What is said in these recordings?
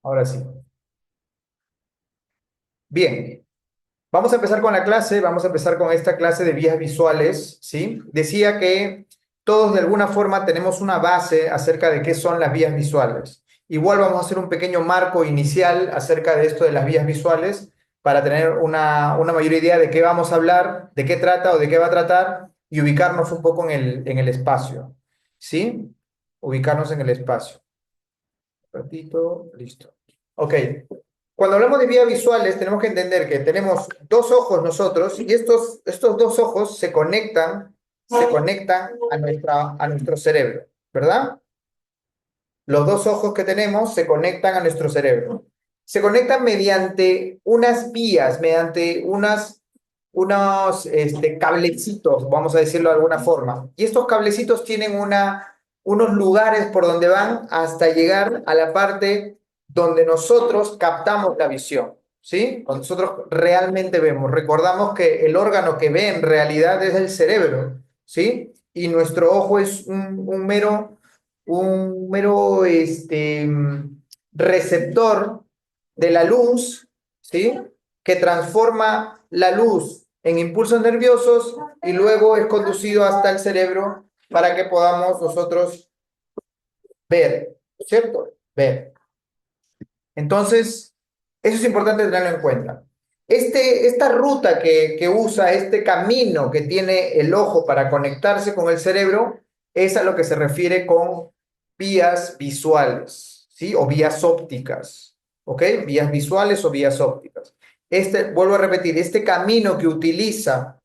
Ahora sí. Bien, vamos a empezar con la clase, vamos a empezar con esta clase de vías visuales, ¿sí? Decía que todos de alguna forma tenemos una base acerca de qué son las vías visuales. Igual vamos a hacer un pequeño marco inicial acerca de esto de las vías visuales para tener una mayor idea de qué vamos a hablar, de qué trata o de qué va a tratar y ubicarnos un poco en el espacio, ¿sí? Ubicarnos en el espacio. Un ratito, listo. Ok. Cuando hablamos de vías visuales, tenemos que entender que tenemos dos ojos nosotros y estos dos ojos se conectan a nuestro cerebro, ¿verdad? Los dos ojos que tenemos se conectan a nuestro cerebro. Se conectan mediante unas vías, mediante unos cablecitos, vamos a decirlo de alguna forma. Y estos cablecitos tienen unos lugares por donde van hasta llegar a la parte donde nosotros captamos la visión, ¿sí? Cuando nosotros realmente vemos. Recordamos que el órgano que ve en realidad es el cerebro, ¿sí? Y nuestro ojo es un mero receptor de la luz, ¿sí? Que transforma la luz en impulsos nerviosos y luego es conducido hasta el cerebro para que podamos nosotros ver, ¿cierto? Ver. Entonces, eso es importante tenerlo en cuenta. Esta ruta que usa, este camino que tiene el ojo para conectarse con el cerebro, es a lo que se refiere con vías visuales, ¿sí? O vías ópticas, ¿ok? Vías visuales o vías ópticas. Vuelvo a repetir, este camino que utiliza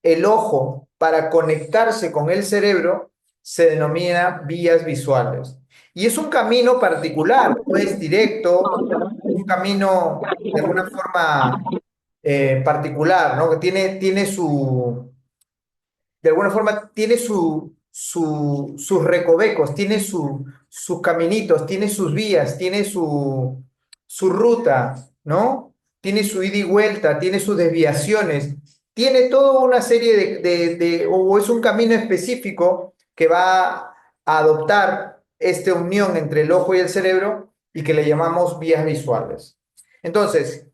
el ojo para conectarse con el cerebro se denomina vías visuales. Y es un camino particular, no es directo, un camino de alguna forma particular, ¿no? Que de alguna forma tiene sus recovecos, tiene sus caminitos, tiene sus vías, tiene su ruta, ¿no? Tiene su ida y vuelta, tiene sus desviaciones, tiene toda una serie o es un camino específico que va a adoptar esta unión entre el ojo y el cerebro y que le llamamos vías visuales. Entonces,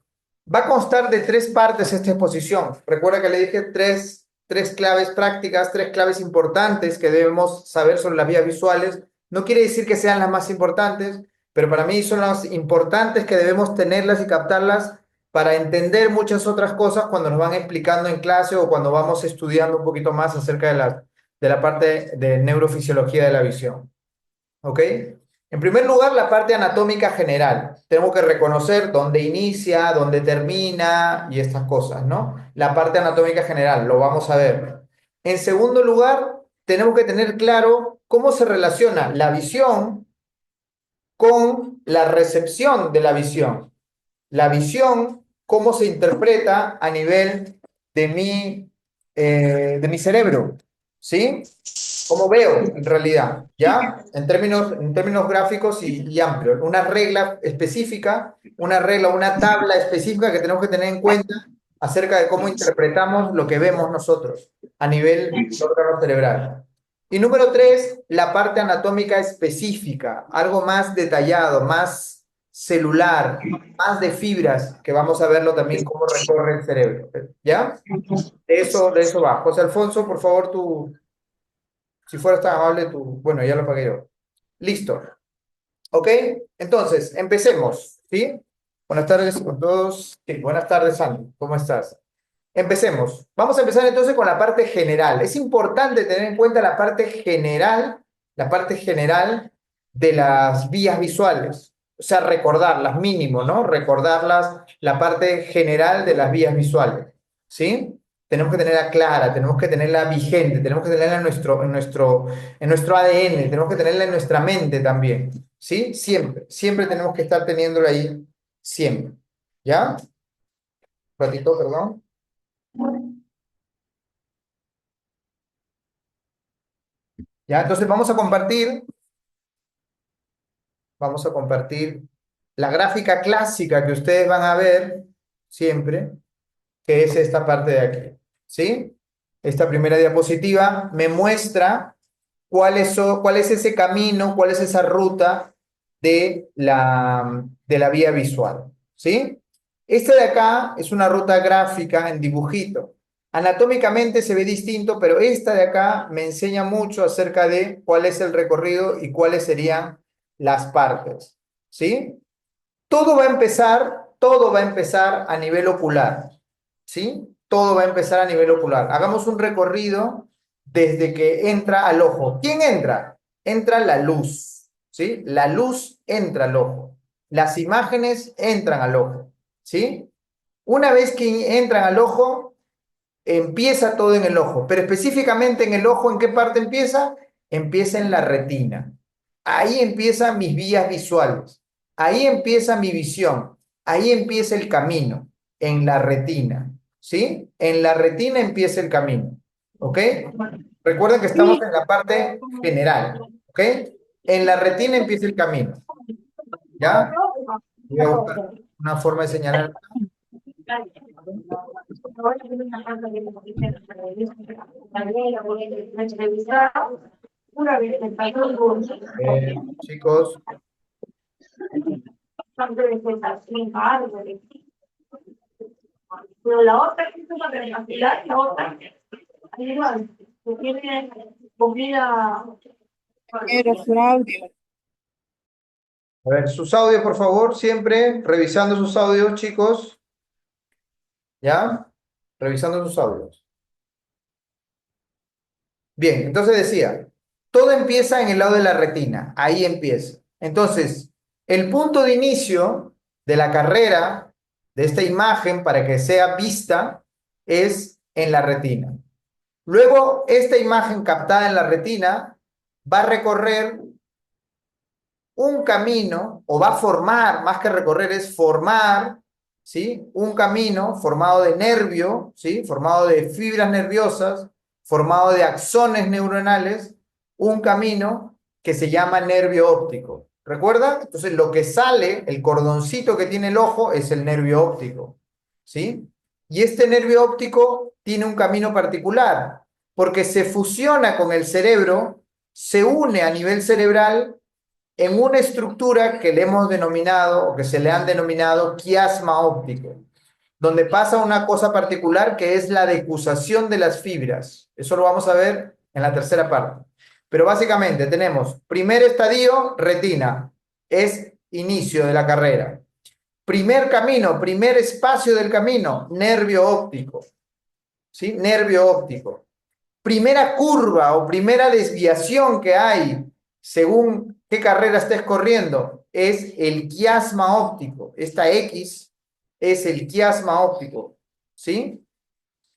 va a constar de tres partes esta exposición. Recuerda que le dije tres claves prácticas, tres claves importantes que debemos saber sobre las vías visuales. No quiere decir que sean las más importantes, pero para mí son las importantes que debemos tenerlas y captarlas para entender muchas otras cosas cuando nos van explicando en clase o cuando vamos estudiando un poquito más acerca de la parte de neurofisiología de la visión. ¿Ok? En primer lugar, la parte anatómica general. Tenemos que reconocer dónde inicia, dónde termina y estas cosas, ¿no? La parte anatómica general, lo vamos a ver. En segundo lugar, tenemos que tener claro cómo se relaciona la visión con la recepción de la visión. La visión, cómo se interpreta a nivel de mi cerebro, ¿sí? ¿Cómo veo en realidad? ¿Ya? En términos gráficos y amplios. Una regla específica, una tabla específica que tenemos que tener en cuenta acerca de cómo interpretamos lo que vemos nosotros a nivel del órgano cerebral. Y número tres, la parte anatómica específica, algo más detallado, más celular, más de fibras, que vamos a verlo también cómo recorre el cerebro. ¿Ya? De eso va. José Alfonso, por favor, si fueras tan amable, bueno, ya lo pagué yo. Listo. ¿Ok? Entonces, empecemos, ¿sí? Buenas tardes con todos. Sí, buenas tardes, Sandy. ¿Cómo estás? Empecemos. Vamos a empezar entonces con la parte general. Es importante tener en cuenta la parte general de las vías visuales. O sea, recordarlas, mínimo, ¿no? Recordarlas, la parte general de las vías visuales. ¿Sí? Tenemos que tenerla clara, tenemos que tenerla vigente, tenemos que tenerla en nuestro ADN, tenemos que tenerla en nuestra mente también. ¿Sí? Siempre, siempre tenemos que estar teniéndola ahí, siempre. ¿Ya? Un ratito, perdón. ¿Ya? Entonces vamos a compartir la gráfica clásica que ustedes van a ver siempre, que es esta parte de aquí, ¿sí? Esta primera diapositiva me muestra cuál es ese camino, cuál es esa ruta de la vía visual, ¿sí? Este de acá es una ruta gráfica en dibujito. Anatómicamente se ve distinto, pero esta de acá me enseña mucho acerca de cuál es el recorrido y cuáles serían las partes, ¿sí? Todo va a empezar a nivel ocular, ¿sí? Todo va a empezar a nivel ocular. Hagamos un recorrido desde que entra al ojo. ¿Quién entra? Entra la luz, ¿sí? La luz entra al ojo. Las imágenes entran al ojo, ¿sí? Una vez que entran al ojo, empieza todo en el ojo, pero específicamente en el ojo, ¿en qué parte empieza? Empieza en la retina. Ahí empiezan mis vías visuales. Ahí empieza mi visión. Ahí empieza el camino, en la retina. ¿Sí? En la retina empieza el camino. ¿Ok? Recuerden que estamos en la parte general. ¿Ok? En la retina empieza el camino. ¿Ya? Voy a buscar una forma de señalar. Chicos, Pero la otra es una recapitular, la otra, igual, que tiene comida. Era su audio. a ver, sus audios, por favor, siempre revisando sus audios, chicos. ¿Ya? Revisando sus audios. Bien, entonces decía, todo empieza en el lado de la retina, ahí empieza. Entonces, el punto de inicio de la carrera de esta imagen para que sea vista es en la retina. Luego, esta imagen captada en la retina va a recorrer un camino, o va a formar, más que recorrer, es formar, ¿sí? Un camino formado de nervio, ¿sí? Formado de fibras nerviosas, formado de axones neuronales, un camino que se llama nervio óptico. ¿Recuerda? Entonces, lo que sale, el cordoncito que tiene el ojo, es el nervio óptico, ¿sí? Y este nervio óptico tiene un camino particular, porque se fusiona con el cerebro, se une a nivel cerebral en una estructura que le hemos denominado o que se le han denominado quiasma óptico, donde pasa una cosa particular que es la decusación de las fibras. Eso lo vamos a ver en la tercera parte. Pero básicamente tenemos primer estadio, retina, es inicio de la carrera. Primer camino, primer espacio del camino, nervio óptico. ¿Sí? Nervio óptico. Primera curva o primera desviación que hay según qué carrera estés corriendo es el quiasma óptico. Esta X es el quiasma óptico, ¿sí?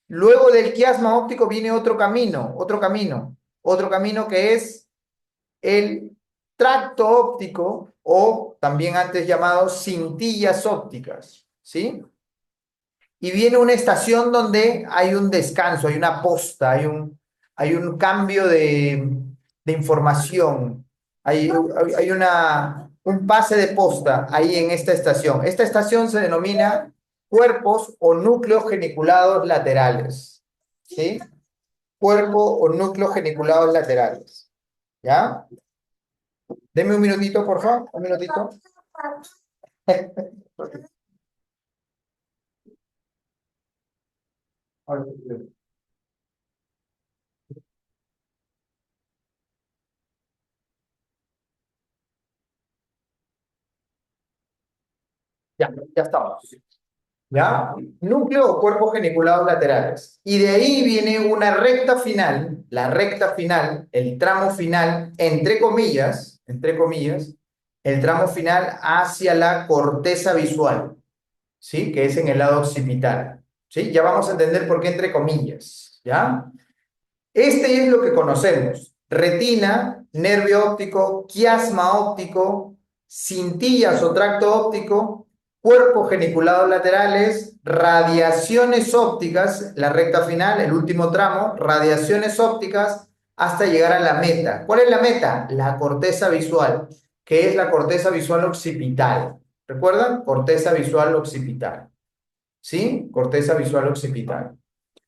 Luego del quiasma óptico viene otro camino que es el tracto óptico o también antes llamado cintillas ópticas, ¿sí? Y viene una estación donde hay un descanso, hay una posta, hay un cambio de información, hay un pase de posta ahí en esta estación. Esta estación se denomina cuerpos o núcleos geniculados laterales, ¿sí? Cuerpo o núcleos geniculados laterales, ¿ya? Deme un minutito, por favor, un minutito. Ya estamos. ¿Ya? Núcleo o cuerpos geniculados laterales. Y de ahí viene una recta final, la recta final, el tramo final, entre comillas, el tramo final hacia la corteza visual, ¿sí? Que es en el lado occipital, ¿sí? Ya vamos a entender por qué entre comillas, ¿ya? Este es lo que conocemos. Retina, nervio óptico, quiasma óptico, cintillas o tracto óptico, cuerpos geniculados laterales, radiaciones ópticas, la recta final, el último tramo, radiaciones ópticas hasta llegar a la meta. ¿Cuál es la meta? La corteza visual, que es la corteza visual occipital. ¿Recuerdan? Corteza visual occipital. ¿Sí? Corteza visual occipital.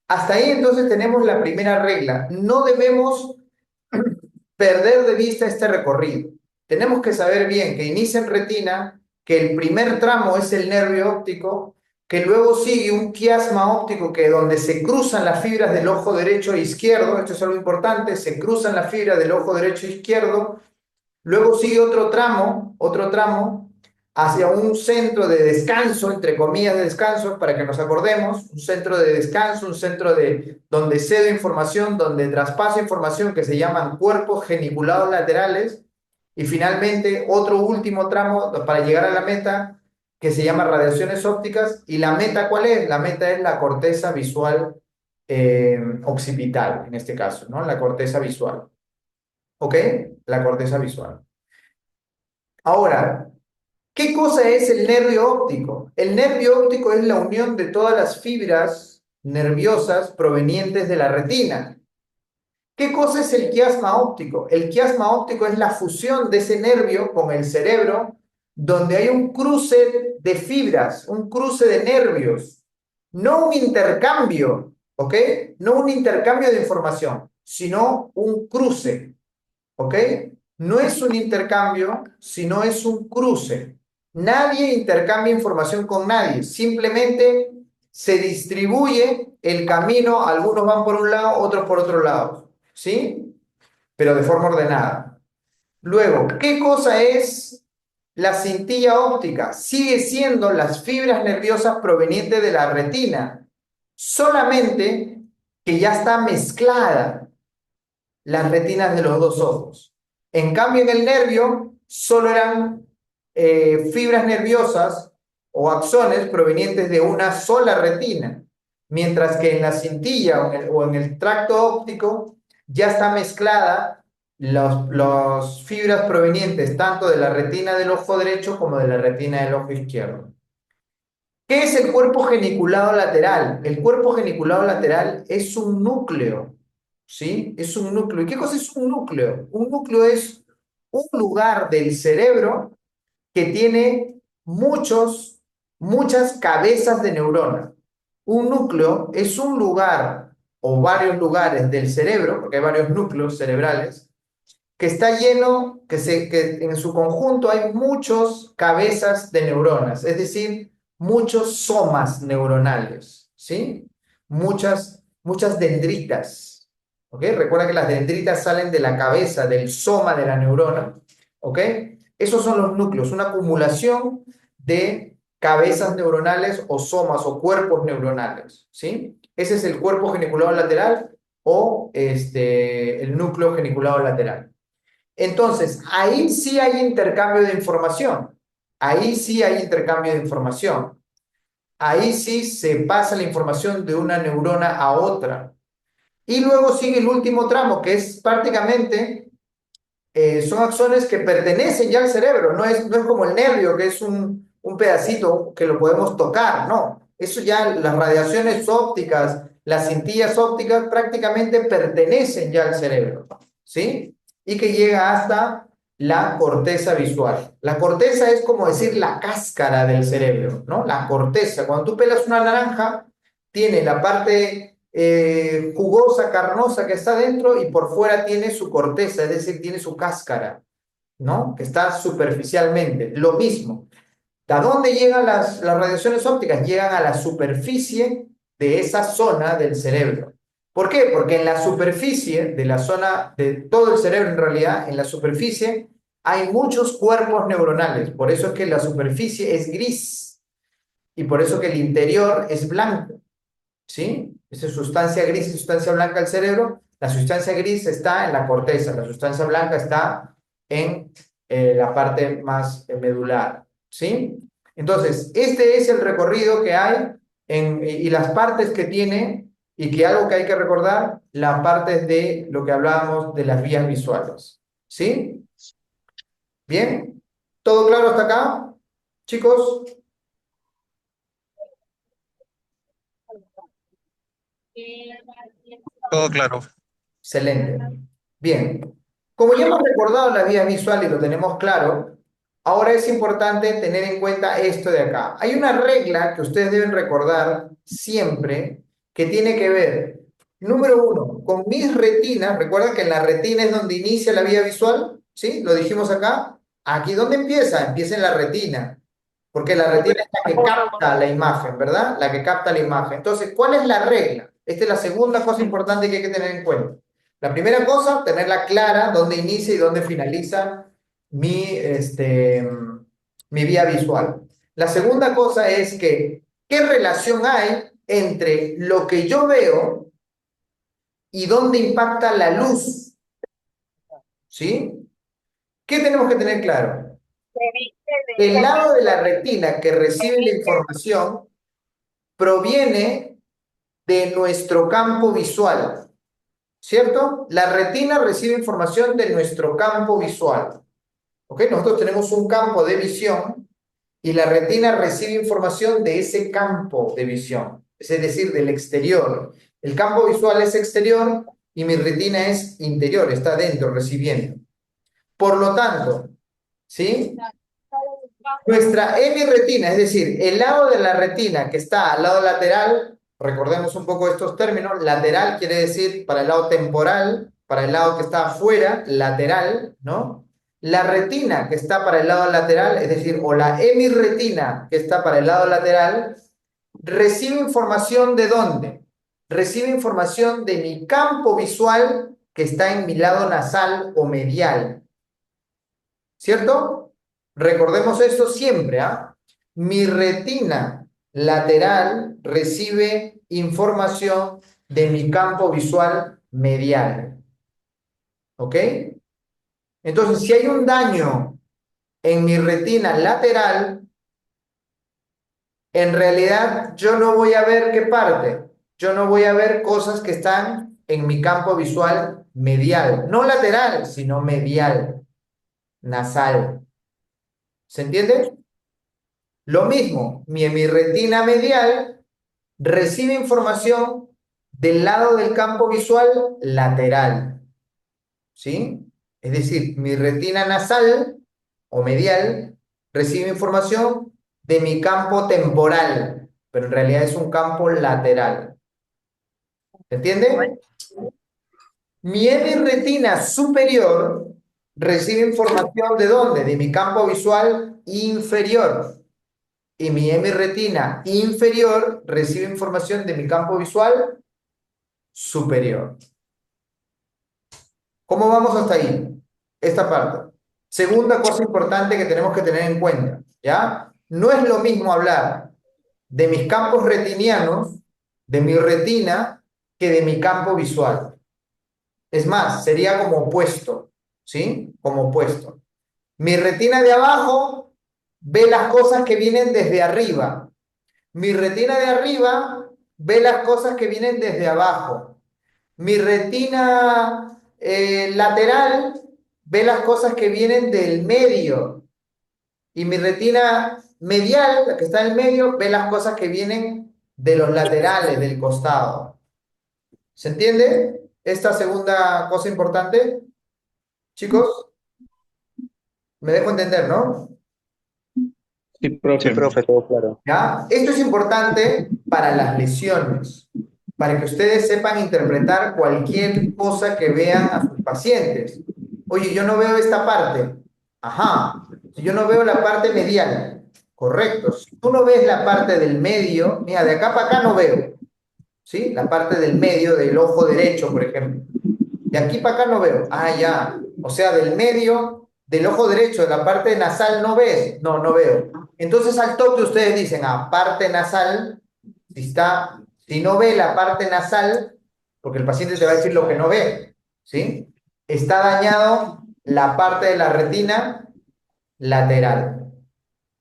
Hasta ahí entonces tenemos la primera regla. No debemos perder de vista este recorrido. tenemos que saber bien que inicia en retina, que el primer tramo es el nervio óptico, que luego sigue un quiasma óptico que donde se cruzan las fibras del ojo derecho e izquierdo, esto es algo importante, se cruzan las fibras del ojo derecho e izquierdo, luego sigue otro tramo hacia un centro de descanso, entre comillas de descanso, para que nos acordemos, un centro de descanso, un centro de donde cedo información, donde traspaso información que se llaman cuerpos geniculados laterales, y finalmente otro último tramo para llegar a la meta que se llama radiaciones ópticas. ¿Y la meta cuál es? La meta es la corteza visual occipital, en este caso, ¿no? La corteza visual. ¿Ok? La corteza visual. Ahora, ¿qué cosa es el nervio óptico? El nervio óptico es la unión de todas las fibras nerviosas provenientes de la retina. ¿Qué cosa es el quiasma óptico? El quiasma óptico es la fusión de ese nervio con el cerebro, donde hay un cruce de fibras, un cruce de nervios, no un intercambio, ¿ok? No un intercambio de información, sino un cruce, ¿ok? No es un intercambio, sino es un cruce. Nadie intercambia información con nadie, simplemente se distribuye el camino, algunos van por un lado, otros por otro lado, ¿sí? Pero de forma ordenada. Luego, ¿qué cosa es la cintilla óptica? Sigue siendo las fibras nerviosas provenientes de la retina, solamente que ya está mezclada las retinas de los dos ojos. En cambio, en el nervio solo eran fibras nerviosas o axones provenientes de una sola retina, mientras que en la cintilla o en el tracto óptico ya está mezclada los fibras provenientes tanto de la retina del ojo derecho como de la retina del ojo izquierdo. ¿Qué es el cuerpo geniculado lateral? El cuerpo geniculado lateral es un núcleo, ¿sí? Es un núcleo. ¿Y qué cosa es un núcleo? Un núcleo es un lugar del cerebro que tiene muchas cabezas de neurona. Un núcleo es un lugar o varios lugares del cerebro, porque hay varios núcleos cerebrales, que está lleno, que en su conjunto hay muchas cabezas de neuronas, es decir, muchos somas neuronales, ¿sí? Muchas dendritas, ¿ok? Recuerda que las dendritas salen de la cabeza, del soma de la neurona, ¿ok? Esos son los núcleos, una acumulación de cabezas neuronales o somas o cuerpos neuronales, ¿sí? Ese es el cuerpo geniculado lateral o el núcleo geniculado lateral. Entonces, ahí sí hay intercambio de información. Ahí sí hay intercambio de información. Ahí sí se pasa la información de una neurona a otra. Y luego sigue el último tramo, que es prácticamente, son axones que pertenecen ya al cerebro. No es como el nervio, que es un pedacito que lo podemos tocar, no. Eso ya, las radiaciones ópticas, las cintillas ópticas prácticamente pertenecen ya al cerebro, ¿sí? Y que llega hasta la corteza visual. La corteza es como decir la cáscara del cerebro, ¿no? La corteza. Cuando tú pelas una naranja, tiene la parte jugosa, carnosa que está dentro y por fuera tiene su corteza, es decir, tiene su cáscara, ¿no? Que está superficialmente. Lo mismo. ¿A dónde llegan las radiaciones ópticas? Llegan a la superficie de esa zona del cerebro. ¿Por qué? Porque en la superficie de la zona, de todo el cerebro en realidad, en la superficie hay muchos cuerpos neuronales. Por eso es que la superficie es gris y por eso que el interior es blanco, ¿sí? Esa sustancia gris y sustancia blanca del cerebro. La sustancia gris está en la corteza, la sustancia blanca está en la parte más medular, ¿sí? Entonces, este es el recorrido que hay y las partes que tiene, y que algo que hay que recordar, las partes de lo que hablábamos de las vías visuales, ¿sí? ¿Bien? ¿Todo claro hasta acá, chicos? Todo claro. Excelente. Bien, como ya hemos recordado las vías visuales y lo tenemos claro, ahora es importante tener en cuenta esto de acá. Hay una regla que ustedes deben recordar siempre que tiene que ver, número uno, con mis retinas. Recuerda que en la retina es donde inicia la vía visual, ¿sí? Lo dijimos acá. Aquí, ¿dónde empieza? Empieza en la retina, porque la retina es la que capta la imagen, ¿verdad? La que capta la imagen. Entonces, ¿cuál es la regla? Esta es la segunda cosa importante que hay que tener en cuenta. La primera cosa, tenerla clara, dónde inicia y dónde finaliza mi vía visual. La segunda cosa es que, ¿qué relación hay entre lo que yo veo y dónde impacta la luz? ¿Sí? ¿Qué tenemos que tener claro? El lado de la retina que recibe la información proviene de nuestro campo visual, ¿cierto? La retina recibe información de nuestro campo visual, ¿ok? Nosotros tenemos un campo de visión y la retina recibe información de ese campo de visión, es decir, del exterior. El campo visual es exterior y mi retina es interior, está dentro recibiendo. Por lo tanto, ¿sí? Nuestra hemiretina, es decir, el lado de la retina que está al lado lateral, recordemos un poco estos términos, lateral quiere decir para el lado temporal, para el lado que está afuera, lateral, ¿no? La retina que está para el lado lateral, es decir, o la hemirretina que está para el lado lateral, recibe información ¿de dónde? Recibe información de mi campo visual que está en mi lado nasal o medial, ¿cierto? Recordemos esto siempre, ¿ah? Mi retina lateral recibe información de mi campo visual medial, ¿ok? Entonces, si hay un daño en mi retina lateral, en realidad yo no voy a ver qué parte, yo no voy a ver cosas que están en mi campo visual medial, no lateral, sino medial, nasal. ¿Se entiende? Lo mismo, mi retina medial recibe información del lado del campo visual lateral, ¿sí? Es decir, mi retina nasal o medial recibe información de mi campo temporal, pero en realidad es un campo lateral. ¿Se entiende? Mi hemirretina superior recibe información ¿de dónde? De mi campo visual inferior. Y mi hemirretina inferior recibe información de mi campo visual superior. ¿Cómo vamos hasta ahí? Esta parte. Segunda cosa importante que tenemos que tener en cuenta, ¿ya? No es lo mismo hablar de mis campos retinianos, de mi retina, que de mi campo visual. Es más, sería como opuesto, ¿sí? Como opuesto. Mi retina de abajo ve las cosas que vienen desde arriba. Mi retina de arriba ve las cosas que vienen desde abajo. Mi retina lateral ve las cosas que vienen del medio. Y mi retina medial, la que está en el medio, ve las cosas que vienen de los laterales, del costado. ¿Se entiende esta segunda cosa importante? Chicos, me dejo entender, ¿no? Sí, profe. Sí, profe, todo claro. ¿Ya? Esto es importante para las lesiones, para que ustedes sepan interpretar cualquier cosa que vean a sus pacientes. Oye, yo no veo esta parte. Ajá. Si yo no veo la parte medial. Correcto. Si tú no ves la parte del medio, mira, de acá para acá no veo. ¿Sí? La parte del medio del ojo derecho, por ejemplo. De aquí para acá no veo. Ah, ya. O sea, del medio, del ojo derecho, de la parte nasal, ¿no ves? No, no veo. Entonces al toque ustedes dicen, ah, parte nasal, si no ve la parte nasal, porque el paciente te va a decir lo que no ve, ¿sí? Está dañado la parte de la retina lateral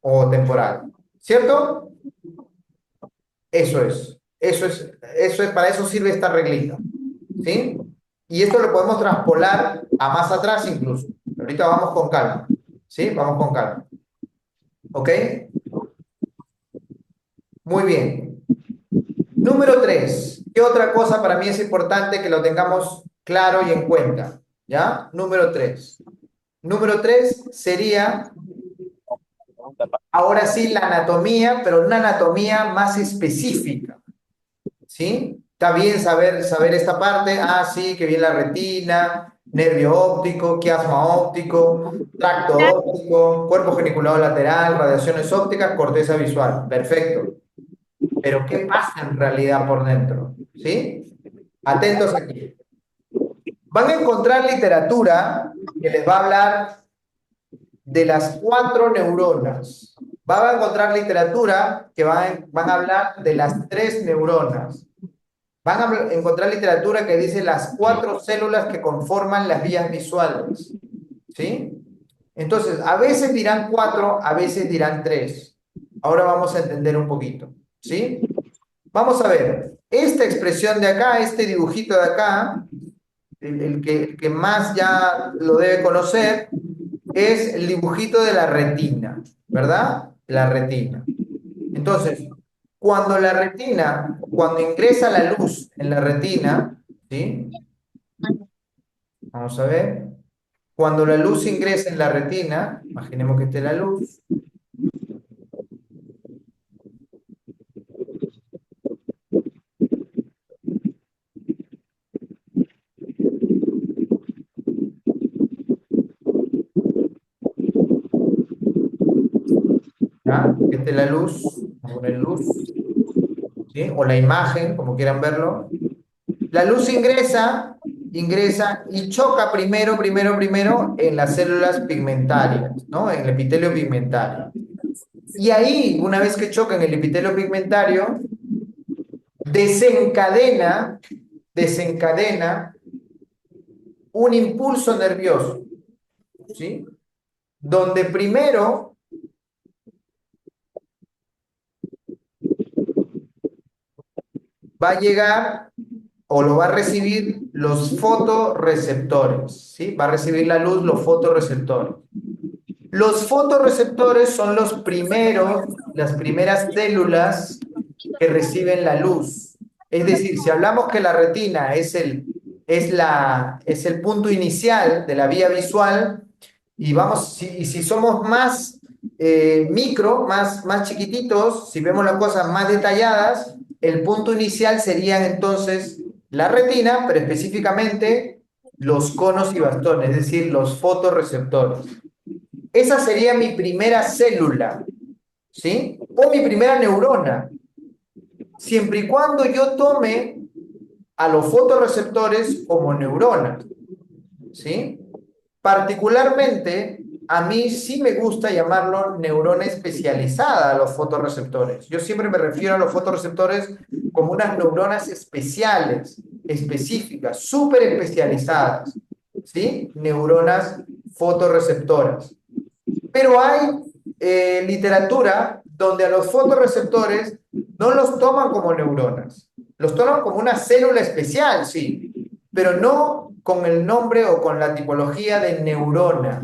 o temporal, ¿cierto? Para eso sirve esta reglita, ¿sí? Y esto lo podemos traspolar a más atrás incluso. Ahorita vamos con calma, ¿sí? Vamos con calma. ¿Ok? Muy bien. Número 3. ¿Qué otra cosa para mí es importante que lo tengamos claro y en cuenta? ¿Ya? Número 3. Número 3 sería, ahora sí, la anatomía, pero una anatomía más específica. ¿Sí? Está bien saber esta parte. Ah, sí, que viene la retina, nervio óptico, quiasma óptico, tracto óptico, cuerpo geniculado lateral, radiaciones ópticas, corteza visual. Perfecto. Pero ¿qué pasa en realidad por dentro? ¿Sí? Atentos aquí. Van a encontrar literatura que les va a hablar de las 4 neuronas. Van a encontrar literatura que van a hablar de las 3 neuronas. Van a encontrar literatura que dice las 4 células que conforman las vías visuales. ¿Sí? Entonces, a veces dirán 4, a veces dirán 3. Ahora vamos a entender un poquito. ¿Sí? Vamos a ver. Esta expresión de acá, este dibujito de acá, el que más ya lo debe conocer, es el dibujito de la retina, ¿verdad? La retina. Entonces, cuando ingresa la luz en la retina, ¿sí? Vamos a ver. Cuando la luz ingresa en la retina, imaginemos que esté la luz, ¿ya? Que esté la luz, vamos a poner luz, ¿sí? O la imagen, como quieran verlo. La luz ingresa y choca primero en las células pigmentarias, ¿no? En el epitelio pigmentario. Y ahí, una vez que choca en el epitelio pigmentario, desencadena un impulso nervioso, ¿sí? Donde primero va a llegar o lo va a recibir los fotorreceptores, ¿sí? Va a recibir la luz los fotorreceptores. Los fotorreceptores son las primeras células que reciben la luz. Es decir, si hablamos que la retina es el punto inicial de la vía visual, y si somos más más chiquititos, si vemos las cosas más detalladas, el punto inicial serían entonces la retina, pero específicamente los conos y bastones, es decir, los fotorreceptores. Esa sería mi primera célula, ¿sí? O mi primera neurona. Siempre y cuando yo tome a los fotorreceptores como neuronas, ¿sí? Particularmente, a mí sí me gusta llamarlo neurona especializada a los fotorreceptores. Yo siempre me refiero a los fotorreceptores como unas neuronas especiales, específicas, súper especializadas, ¿sí? Neuronas fotorreceptoras. Pero hay literatura donde a los fotorreceptores no los toman como neuronas. Los toman como una célula especial, sí, pero no con el nombre o con la tipología de neurona.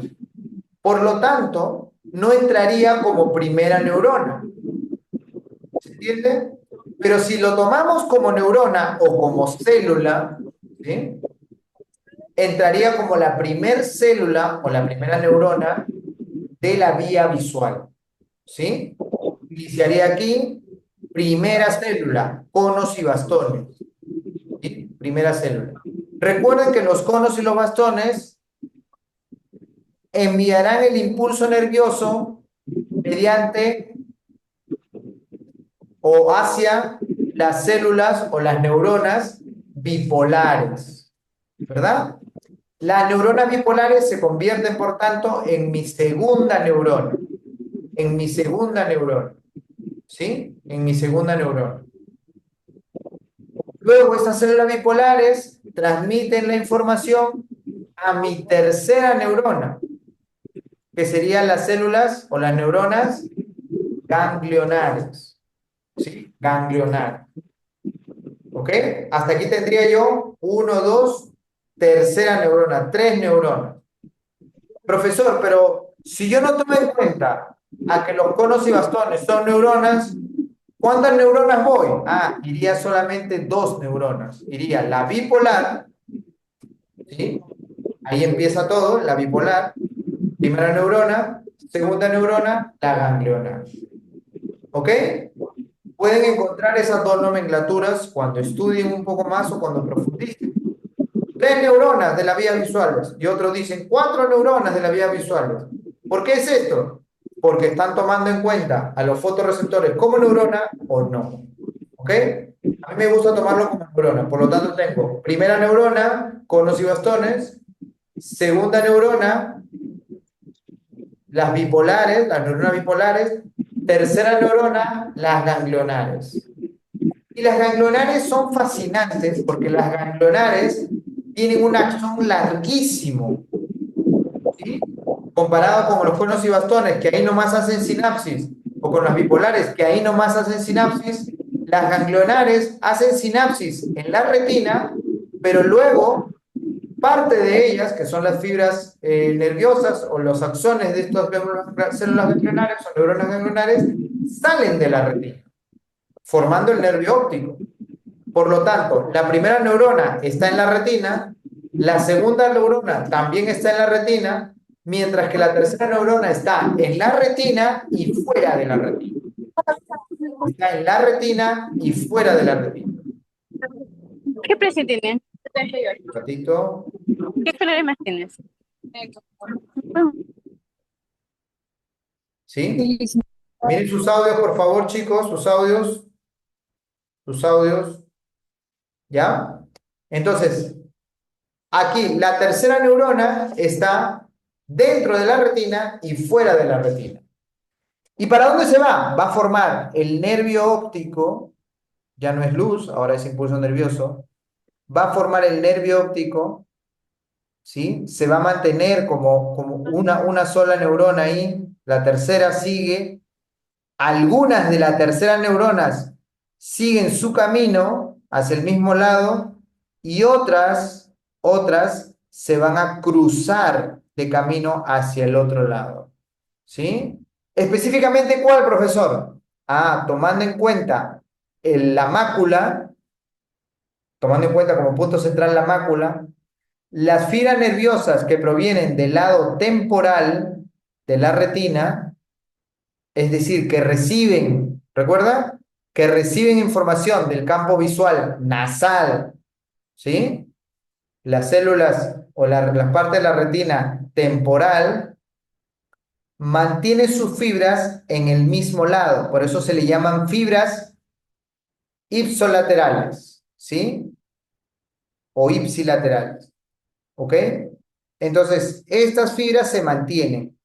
Por lo tanto, no entraría como primera neurona. ¿Se entiende? Pero si lo tomamos como neurona o como célula, ¿sí? Entraría como la primer célula o la primera neurona de la vía visual. ¿Sí? Iniciaría aquí, primera célula, conos y bastones. ¿Sí? Primera célula. Recuerden que los conos y los bastones enviarán el impulso nervioso mediante o hacia las células o las neuronas bipolares, ¿verdad? Las neuronas bipolares se convierten, por tanto, en mi segunda neurona. En mi segunda neurona. ¿Sí? En mi segunda neurona. Luego, estas células bipolares transmiten la información a mi tercera neurona, que serían las células o las neuronas ganglionares. ¿Sí? Ganglionares. ¿Ok? Hasta aquí tendría yo 1, 2, tercera neurona, 3 neuronas. Profesor, pero si yo no tomo en cuenta a que los conos y bastones son neuronas, ¿cuántas neuronas voy? Ah, iría solamente 2 neuronas. Iría la bipolar, ¿sí? Ahí empieza todo, la bipolar, primera neurona, segunda neurona, la gangliona. ¿Ok? Pueden encontrar esas dos nomenclaturas cuando estudien un poco más o cuando profundicen. 3 neuronas de las vías visuales y otros dicen 4 neuronas de las vías visuales. ¿Por qué es esto? Porque están tomando en cuenta a los fotorreceptores como neurona o no. ¿Ok? A mí me gusta tomarlo como neurona, por lo tanto tengo primera neurona, conos y bastones, segunda neurona, las bipolares, las neuronas bipolares, tercera neurona, las ganglionares. Y las ganglionares son fascinantes porque las ganglionares tienen un axón larguísimo, ¿sí? Comparado con los conos y bastones, que ahí nomás hacen sinapsis, o con las bipolares, que ahí nomás hacen sinapsis, las ganglionares hacen sinapsis en la retina, pero luego parte de ellas, que son las fibras nerviosas o los axones de estas células ganglionares o neuronas ganglionares, salen de la retina, formando el nervio óptico. Por lo tanto, la primera neurona está en la retina, la segunda neurona también está en la retina, mientras que la tercera neurona está en la retina y fuera de la retina. Está en la retina y fuera de la retina. ¿Qué precio tiene? Un ratito. ¿Qué colores más tienes? ¿Sí? Miren sus audios, por favor, chicos, sus audios. Sus audios. ¿Ya? Entonces, aquí la tercera neurona está dentro de la retina y fuera de la retina. ¿Y para dónde se va? Va a formar el nervio óptico, ya no es luz, ahora es impulso nervioso, va a formar el nervio óptico, ¿sí? Se va a mantener como una sola neurona ahí, la tercera sigue, algunas de las terceras neuronas siguen su camino hacia el mismo lado y otras se van a cruzar de camino hacia el otro lado, ¿sí? Específicamente, ¿cuál, profesor? Ah, tomando en cuenta la mácula, tomando en cuenta como punto central la mácula, las fibras nerviosas que provienen del lado temporal de la retina, es decir, que reciben, ¿recuerda? Que reciben información del campo visual nasal, ¿sí? Las células o las partes de la retina temporal mantiene sus fibras en el mismo lado, por eso se le llaman fibras ipsilaterales, ¿sí? O ipsilaterales, ¿ok? Entonces, estas fibras se mantienen,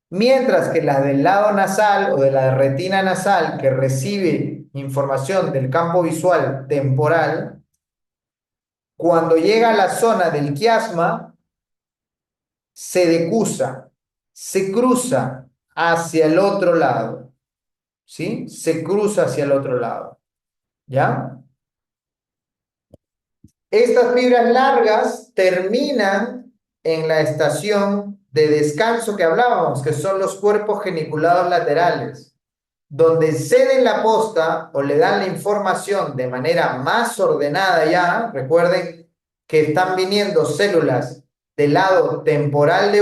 mientras que las del lado nasal o de la retina nasal que recibe información del campo visual temporal, cuando llega a la zona del quiasma, se decusa, se cruza hacia el otro lado, ¿sí? Se cruza hacia el otro lado, ¿ya? Estas fibras largas terminan en la estación de descanso que hablábamos, que son los cuerpos geniculados laterales, donde ceden la posta o le dan la información de manera más ordenada ya. Recuerden que están viniendo células del lado temporal de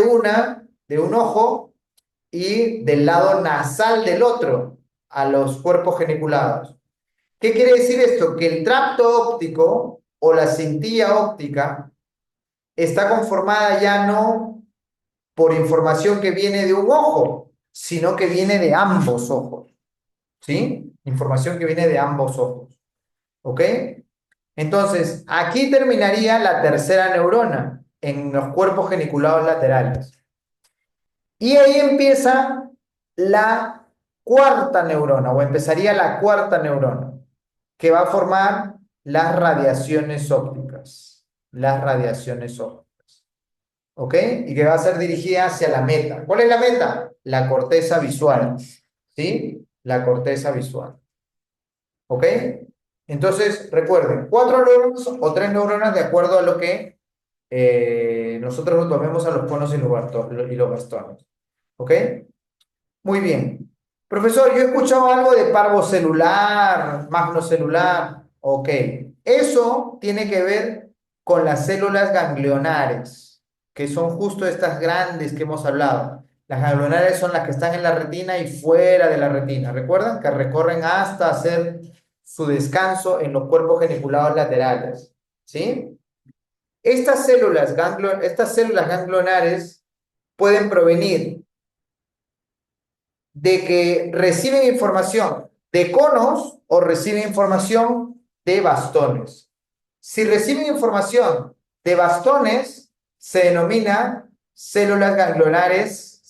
un ojo, y del lado nasal del otro, a los cuerpos geniculados. ¿Qué quiere decir esto? Que el tracto óptico o la cintilla óptica está conformada ya no por información que viene de un ojo, sino que viene de ambos ojos, ¿sí? Información que viene de ambos ojos, ¿ok? Entonces, aquí terminaría la tercera neurona en los cuerpos geniculados laterales. Y ahí empieza la cuarta neurona, o empezaría la cuarta neurona, que va a formar las radiaciones ópticas. Las radiaciones ópticas. ¿Ok? Y que va a ser dirigida hacia la meta. ¿Cuál es la meta? La corteza visual. ¿Sí? La corteza visual. ¿Ok? Entonces, recuerden, 4 neuronas o 3 neuronas de acuerdo a lo que nosotros lo tomemos a los conos y los bastones. ¿Ok? Muy bien. Profesor, yo he escuchado algo de parvocelular, magnocelular. Ok. Eso tiene que ver con las células ganglionares, que son justo estas grandes que hemos hablado. Las ganglionares son las que están en la retina y fuera de la retina. ¿Recuerdan? Que recorren hasta hacer su descanso en los cuerpos geniculados laterales. ¿Sí? Estas células ganglionares pueden provenir de que reciben información de conos o reciben información de bastones. Si reciben información de bastones, se denomina células ganglionares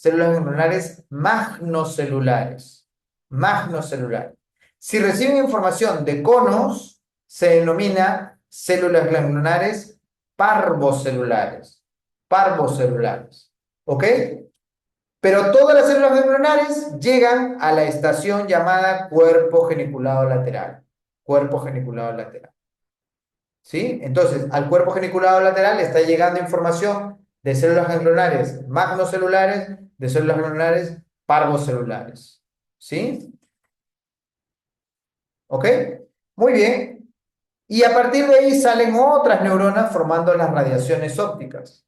magnocelulares. Magnocelulares. Si reciben información de conos, se denomina células ganglionares parvocelulares. Parvocelulares. ¿Ok? Pero todas las células ganglionares llegan a la estación llamada cuerpo geniculado lateral. Cuerpo geniculado lateral. ¿Sí? Entonces, al cuerpo geniculado lateral está llegando información de células ganglionares magnocelulares, de células ganglionares parvocelulares. ¿Sí? ¿Ok? Muy bien. Y a partir de ahí salen otras neuronas formando las radiaciones ópticas.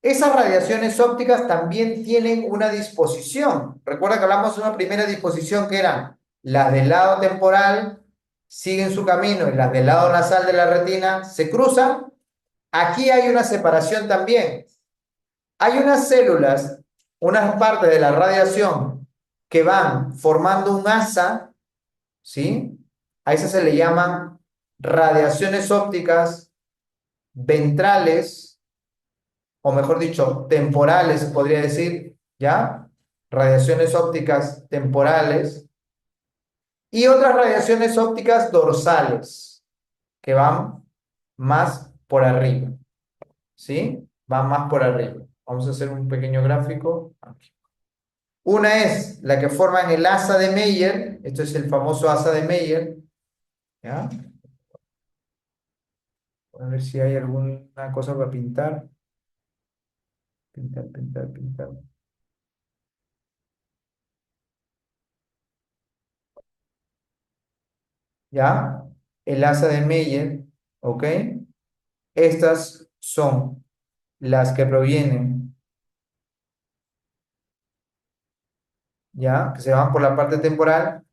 Esas radiaciones ópticas también tienen una disposición. Recuerda que hablamos de una primera disposición que eran las del lado temporal, siguen su camino, y las del lado nasal de la retina se cruzan. Aquí hay una separación también. Hay unas células, unas partes de la radiación que van formando un asa, ¿sí? A esas se le llaman radiaciones ópticas ventrales, o mejor dicho, temporales, se podría decir, ¿ya? Radiaciones ópticas temporales y otras radiaciones ópticas dorsales que van más por arriba, ¿sí? Van más por arriba. Vamos a hacer un pequeño gráfico aquí. Una es la que forman el asa de Meyer, esto es el famoso asa de Meyer, ¿ya? A ver si hay alguna cosa para pintar. Pintar, pintar, pintar. ¿Ya? El asa de Meyer, ¿ok? Estas son las que provienen, ¿ya? Que se van por la parte temporal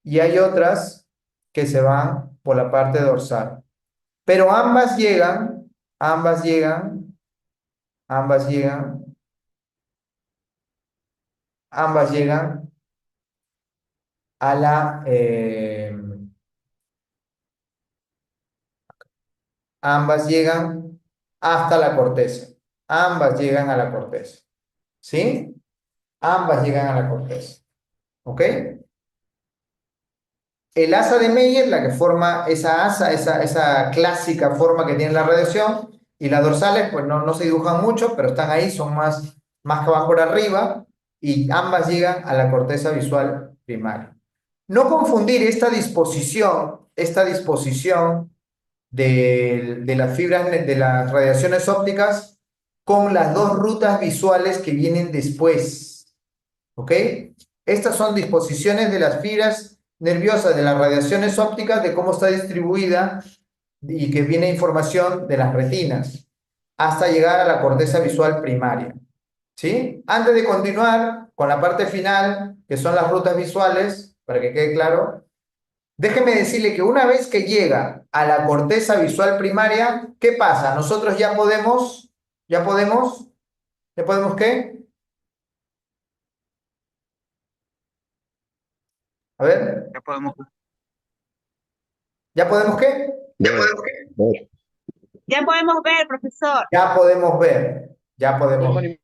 y hay otras que se van por la parte dorsal. Pero ambas llegan, ambas llegan, ambas llegan, ambas llegan a ambas llegan hasta la corteza. Ambas llegan a la corteza. ¿Sí? Ambas llegan a la corteza. ¿Ok? El asa de Meyer, la que forma esa asa, esa clásica forma que tiene la radiación, y las dorsales, pues no se dibujan mucho, pero están ahí, son más que van por arriba, y ambas llegan a la corteza visual primaria. No confundir esta disposición de las fibras, de las radiaciones ópticas, con las dos rutas visuales que vienen después. ¿Ok? Estas son disposiciones de las fibras nerviosas de las radiaciones ópticas, de cómo está distribuida y que viene información de las retinas hasta llegar a la corteza visual primaria. ¿Sí? Antes de continuar con la parte final, que son las rutas visuales, para que quede claro, déjeme decirle que una vez que llega a la corteza visual primaria, ¿qué pasa? Nosotros ya podemos ¿qué? A ver, Ya podemos ¿ya podemos qué? ver. Ya podemos ver, profesor. Ya podemos ver, ya podemos ver,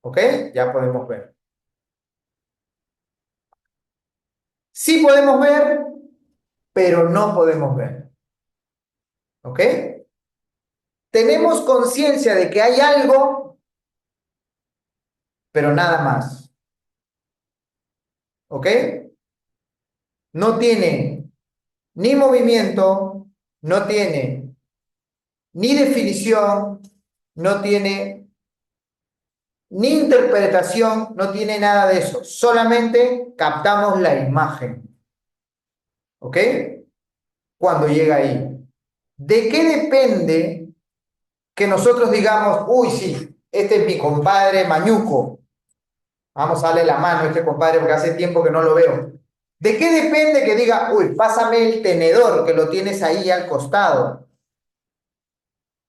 ¿ok? Ya podemos ver. Sí podemos ver, pero no podemos ver, ¿ok? Tenemos conciencia de que hay algo, pero nada más, ¿ok? No tiene ni movimiento, no tiene ni definición, no tiene ni interpretación, no tiene nada de eso. Solamente captamos la imagen, ¿ok? Cuando llega ahí. ¿De qué depende que nosotros digamos, uy, sí, este es mi compadre Mañuco? Vamos a darle la mano a este compadre porque hace tiempo que no lo veo. ¿De qué depende que diga, uy, pásame el tenedor que lo tienes ahí al costado?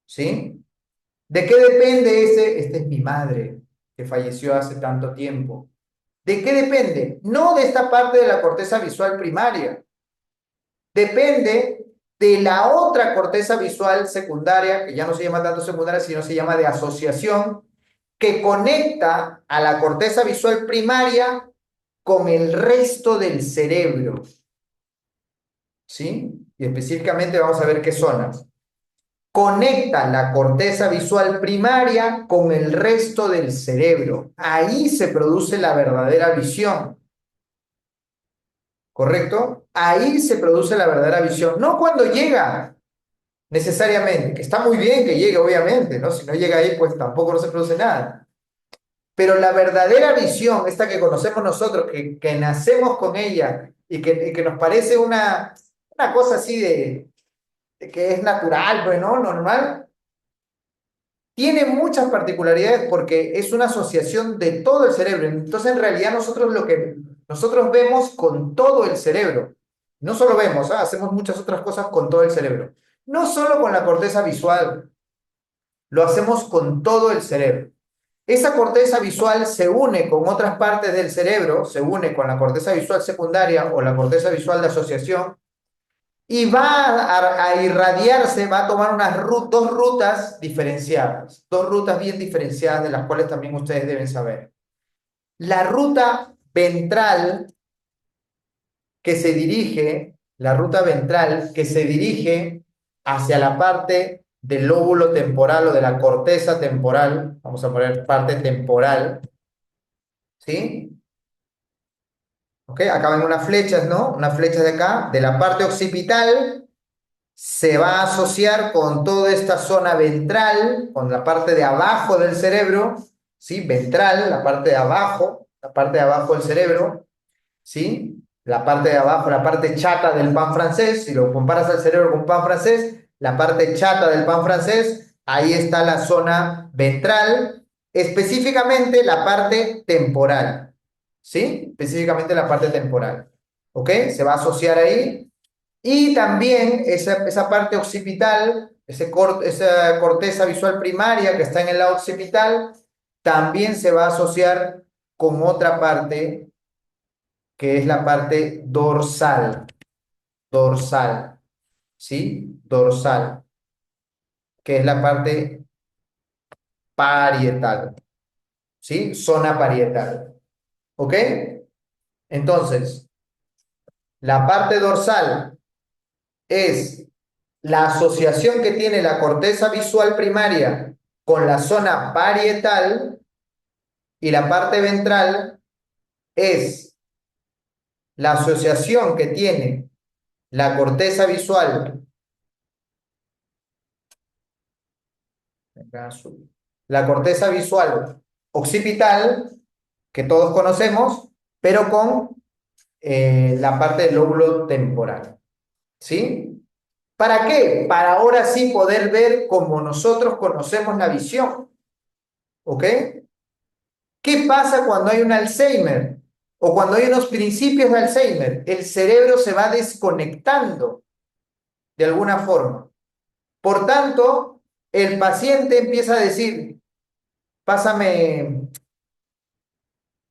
¿Sí? ¿De qué depende ese? Esta es mi madre, que falleció hace tanto tiempo. ¿De qué depende? No de esta parte de la corteza visual primaria. Depende de la otra corteza visual secundaria, que ya no se llama tanto secundaria, sino se llama de asociación, que conecta a la corteza visual primaria con el resto del cerebro. ¿Sí? Y específicamente vamos a ver qué zonas. Conecta la corteza visual primaria con el resto del cerebro. Ahí se produce la verdadera visión. ¿Correcto? Ahí se produce la verdadera visión. No cuando llega, necesariamente, que está muy bien que llegue, obviamente, ¿no? Si no llega ahí, pues tampoco no se produce nada. Pero la verdadera visión, esta que conocemos nosotros, que nacemos con ella y que nos parece una cosa así de que es natural, pues, ¿no? Normal, tiene muchas particularidades porque es una asociación de todo el cerebro. Entonces, en realidad, nosotros vemos con todo el cerebro. No solo vemos, hacemos muchas otras cosas con todo el cerebro. No solo con la corteza visual, lo hacemos con todo el cerebro. Esa corteza visual se une con otras partes del cerebro, se une con la corteza visual secundaria o la corteza visual de asociación y va a irradiarse, va a tomar dos rutas diferenciadas, dos rutas bien diferenciadas de las cuales también ustedes deben saber. La ruta ventral la ruta ventral que se dirige hacia la parte del lóbulo temporal o de la corteza temporal, vamos a poner parte temporal, ¿sí? ¿Ok? Acá ven unas flechas, ¿no? Unas flechas de acá, de la parte occipital se va a asociar con toda esta zona ventral, con la parte de abajo del cerebro, ¿sí? Ventral, la parte de abajo del cerebro, ¿sí? La parte de abajo, la parte chata del pan francés, si lo comparas al cerebro con pan francés, la parte chata del pan francés, ahí está la zona ventral, específicamente la parte temporal, ¿sí? Específicamente la parte temporal, ¿ok? Se va a asociar ahí. Y también esa parte occipital, esa corteza visual primaria que está en el lado occipital, también se va a asociar con otra parte que es la parte dorsal, ¿sí? Dorsal, que es la parte parietal, ¿sí? Zona parietal, ¿ok? Entonces, la parte dorsal es la asociación que tiene la corteza visual primaria con la zona parietal y la parte ventral es la asociación que tiene la corteza visual, la corteza visual occipital, que todos conocemos, pero con la parte del lóbulo temporal. ¿Sí? ¿Para qué? Para ahora sí poder ver como nosotros conocemos la visión. ¿Ok? ¿Qué pasa cuando hay un Alzheimer? O cuando hay unos principios de Alzheimer. El cerebro se va desconectando de alguna forma. Por tanto, el paciente empieza a decir, pásame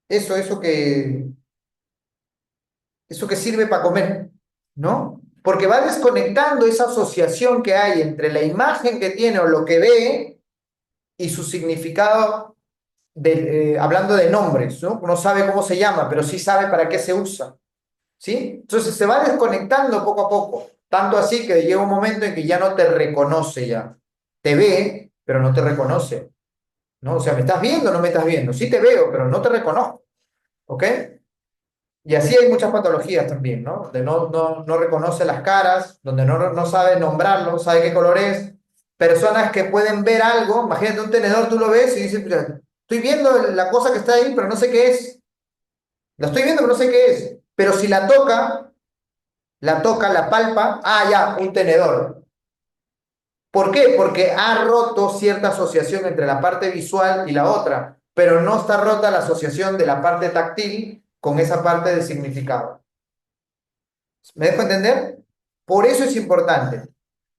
eso, eso que sirve para comer, ¿no? Porque va desconectando esa asociación que hay entre la imagen que tiene o lo que ve y su significado, hablando de nombres, ¿no? Uno sabe cómo se llama, pero sí sabe para qué se usa, ¿sí? Entonces se va desconectando poco a poco, tanto así que llega un momento en que ya no te reconoce ya. Te ve, pero no te reconoce, ¿no? O sea, ¿me estás viendo o no me estás viendo? Sí te veo, pero no te reconozco, ¿ok? Y así hay muchas patologías también, ¿no? Donde no reconoce las caras, donde no sabe nombrarlo, sabe qué color es. Personas que pueden ver algo, imagínate un tenedor, tú lo ves y dices, "Mira, estoy viendo la cosa que está ahí, pero no sé qué es. La estoy viendo, pero no sé qué es. Pero si la palpa, ya, un tenedor. ¿Por qué? Porque ha roto cierta asociación entre la parte visual y la otra, pero no está rota la asociación de la parte táctil con esa parte de significado. ¿Me dejo entender? Por eso es importante.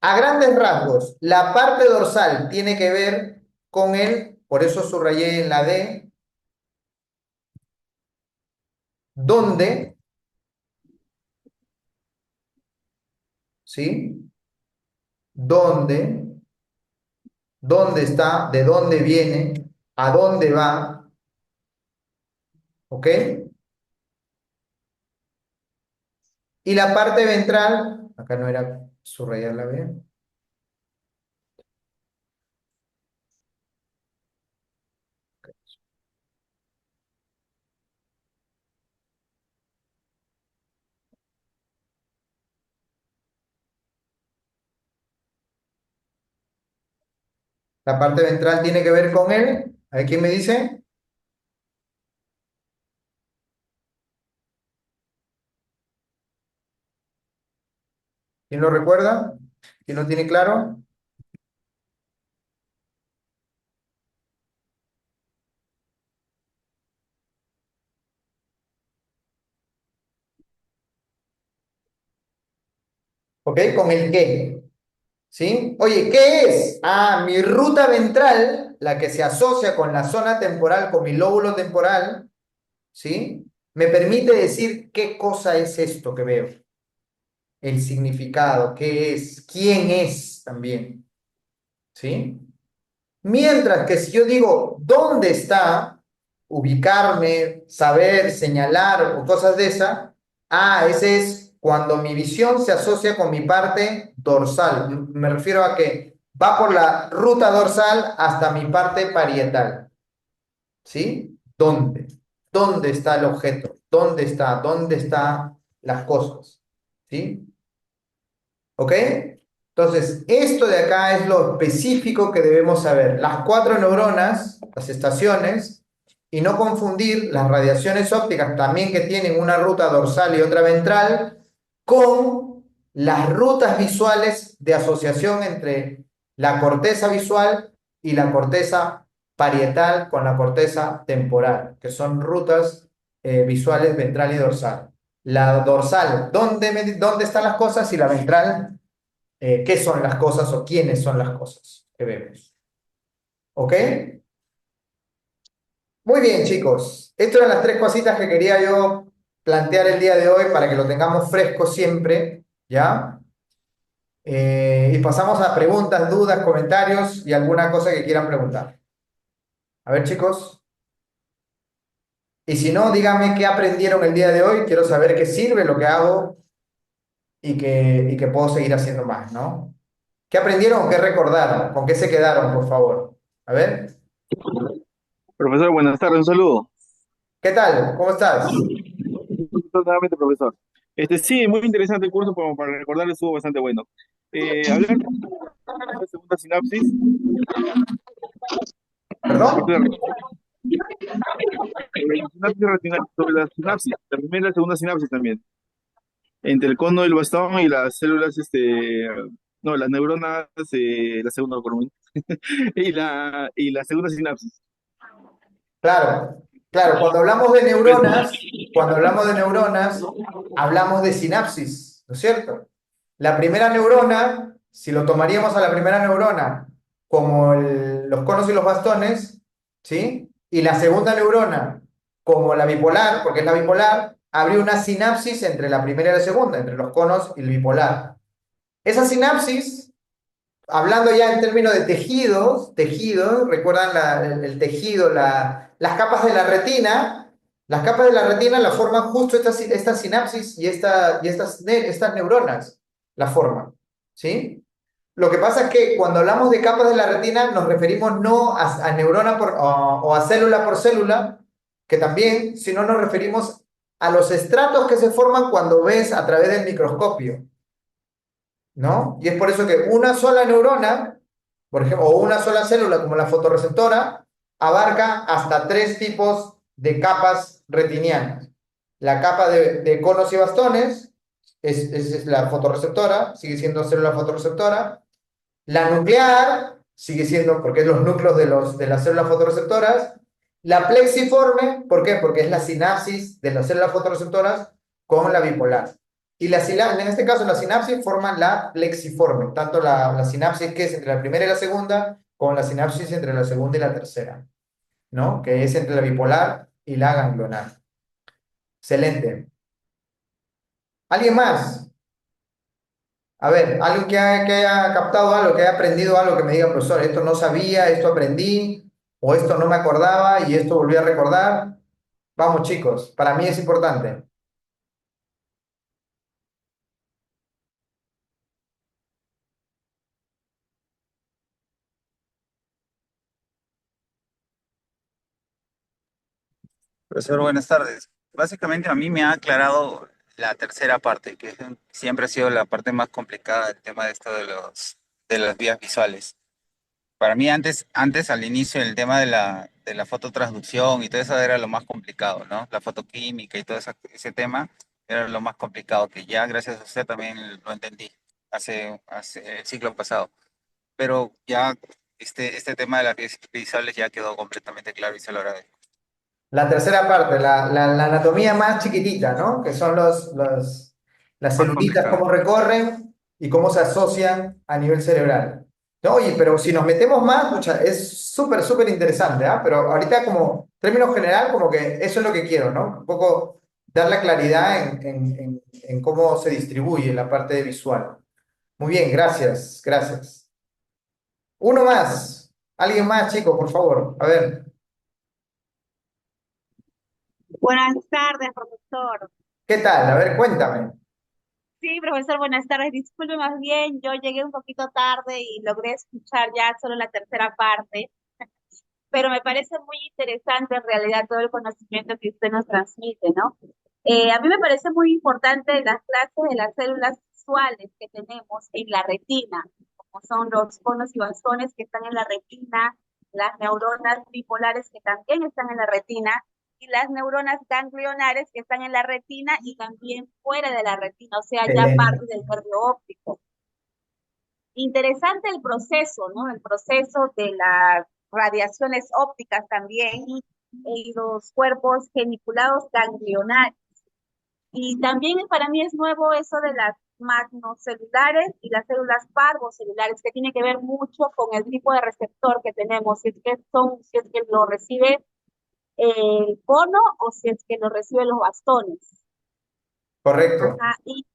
A grandes rasgos, la parte dorsal tiene que ver con él, por eso subrayé en la D, ¿dónde? ¿Sí? ¿Dónde? ¿Dónde está? ¿De dónde viene? ¿A dónde va? ¿Ok? Y la parte ventral, acá no era subrayar la B. La parte ventral tiene que ver con él. ¿A ver quién me dice? ¿Quién lo recuerda? ¿Quién lo tiene claro? ¿Ok? Con el qué. ¿Sí? Oye, ¿qué es? Ah, mi ruta ventral, la que se asocia con la zona temporal, con mi lóbulo temporal, ¿sí? Me permite decir qué cosa es esto que veo. El significado, qué es, quién es también, ¿sí? Mientras que si yo digo dónde está, ubicarme, saber, señalar o cosas de esa, ese es cuando mi visión se asocia con mi parte dorsal. Me refiero a que va por la ruta dorsal hasta mi parte parietal. ¿Sí? ¿Dónde? ¿Dónde está el objeto? ¿Dónde está? ¿Dónde están las cosas? ¿Sí? ¿Ok? Entonces, esto de acá es lo específico que debemos saber. Las cuatro neuronas, las estaciones, y no confundir las radiaciones ópticas también que tienen una ruta dorsal y otra ventral, con las rutas visuales de asociación entre la corteza visual y la corteza parietal con la corteza temporal, que son rutas visuales ventral y dorsal. La dorsal, ¿dónde están las cosas? Y la ventral, qué son las cosas o quiénes son las cosas que vemos. ¿Ok? Muy bien, chicos. Estas eran las tres cositas que quería yo plantear el día de hoy para que lo tengamos fresco siempre, ¿ya? Y pasamos a preguntas, dudas, comentarios y alguna cosa que quieran preguntar. A ver, chicos. Y si no, díganme qué aprendieron el día de hoy. Quiero saber qué sirve lo que hago y que puedo seguir haciendo más, ¿no? ¿Qué aprendieron o qué recordaron? ¿Con qué se quedaron, por favor? A ver. Profesor, buenas tardes, un saludo. ¿Qué tal? ¿Cómo estás? Nuevamente, profesor. Sí, muy interesante el curso, como para recordarle, estuvo bastante bueno. Hablar de la segunda sinapsis, ¿Perdón? sobre la sinapsis retinal, sobre la sinapsis, la primera y la segunda sinapsis también, entre el cono del bastón y las células, no, las neuronas, la segunda, perdón, y la segunda sinapsis. Claro, claro. Cuando hablamos de neuronas, hablamos de sinapsis, ¿no es cierto? La primera neurona, si lo tomaríamos a la primera neurona como los conos y los bastones, ¿sí? Y la segunda neurona como la bipolar, porque es la bipolar, habría una sinapsis entre la primera y la segunda, entre los conos y el bipolar. Esa sinapsis, hablando ya en términos de tejidos, recuerdan el tejido, las capas de la retina, las capas de la retina la forman justo esta sinapsis y estas neuronas, la forman, ¿sí? Lo que pasa es que cuando hablamos de capas de la retina nos referimos no a neurona o a célula por célula, que también, sino nos referimos a los estratos que se forman cuando ves a través del microscopio, ¿no? Y es por eso que una sola neurona, por ejemplo, o una sola célula como la fotorreceptora, abarca hasta tres tipos de capas retinianas. La capa de conos y bastones es la fotorreceptora, sigue siendo célula fotorreceptora. La nuclear sigue siendo, porque es los núcleos de las células fotorreceptoras. La plexiforme, ¿por qué? Porque es la sinapsis de las células fotorreceptoras con la bipolar. Y en este caso, la sinapsis forman la plexiforme, tanto la sinapsis que es entre la primera y la segunda, con la sinapsis entre la segunda y la tercera, ¿no? Que es entre la bipolar y la ganglionar. Excelente. ¿Alguien más? A ver, alguien que haya captado algo, que haya aprendido algo, que me diga, profesor, esto no sabía, esto aprendí, o esto no me acordaba y esto volví a recordar. Vamos, chicos, para mí es importante. Profesor, buenas tardes. Básicamente a mí me ha aclarado la tercera parte, que siempre ha sido la parte más complicada del tema de esto de las vías visuales. Para mí antes al inicio el tema de la fototransducción y todo eso era lo más complicado, ¿no? La fotoquímica y todo ese tema era lo más complicado, que ya gracias a usted también lo entendí hace el ciclo pasado. Pero ya este tema de las vías visuales ya quedó completamente claro y se lo agradezco. La tercera parte, la anatomía más chiquitita, ¿no? Que son las Más celulitas, complicado. cómo recorren y cómo se asocian a nivel cerebral. No, oye, pero si nos metemos más, pucha, es súper, súper interesante, ¿ah? Pero ahorita como término general, como que eso es lo que quiero, ¿no? Un poco dar la claridad en cómo se distribuye la parte visual. Muy bien, gracias, gracias. Uno más. Alguien más, chicos, por favor. A ver, Buenas tardes, profesor. ¿qué tal? A ver, cuéntame. Sí, profesor, buenas tardes. Disculpe más bien, yo llegué un poquito tarde y logré escuchar ya solo la tercera parte, pero me parece muy interesante en realidad todo el conocimiento que usted nos transmite, ¿no? A mí me parece muy importante las clases de las células visuales que tenemos en la retina, como son los conos y bastones que están en la retina, las neuronas bipolares que también están en la retina, y las neuronas ganglionares que están en la retina y también fuera de la retina, o sea, ya Excelente. parte del nervio óptico. Interesante el proceso, ¿no? El proceso de las radiaciones ópticas también en los cuerpos geniculados ganglionares. Y también para mí es nuevo eso de las magnocelulares y las células parvocelulares, que tiene que ver mucho con el tipo de receptor que tenemos, si es que lo recibe el cono o si es que lo reciben los bastones. Correcto. Ajá. Y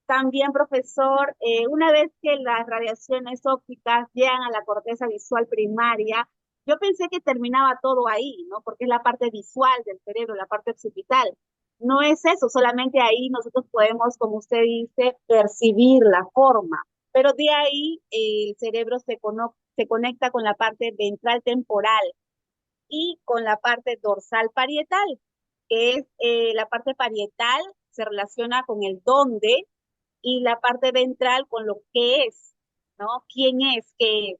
también, profesor, una vez que las radiaciones ópticas llegan a la corteza visual primaria, yo pensé que terminaba todo ahí, ¿no? Porque es la parte visual del cerebro, la parte occipital. No es eso, solamente ahí nosotros podemos, como usted dice, percibir la forma. Pero de ahí el cerebro se conecta con la parte ventral temporal y con la parte dorsal parietal, que es la parte parietal se relaciona con el dónde y la parte ventral con lo que es, ¿no? ¿Quién es? ¿Qué es?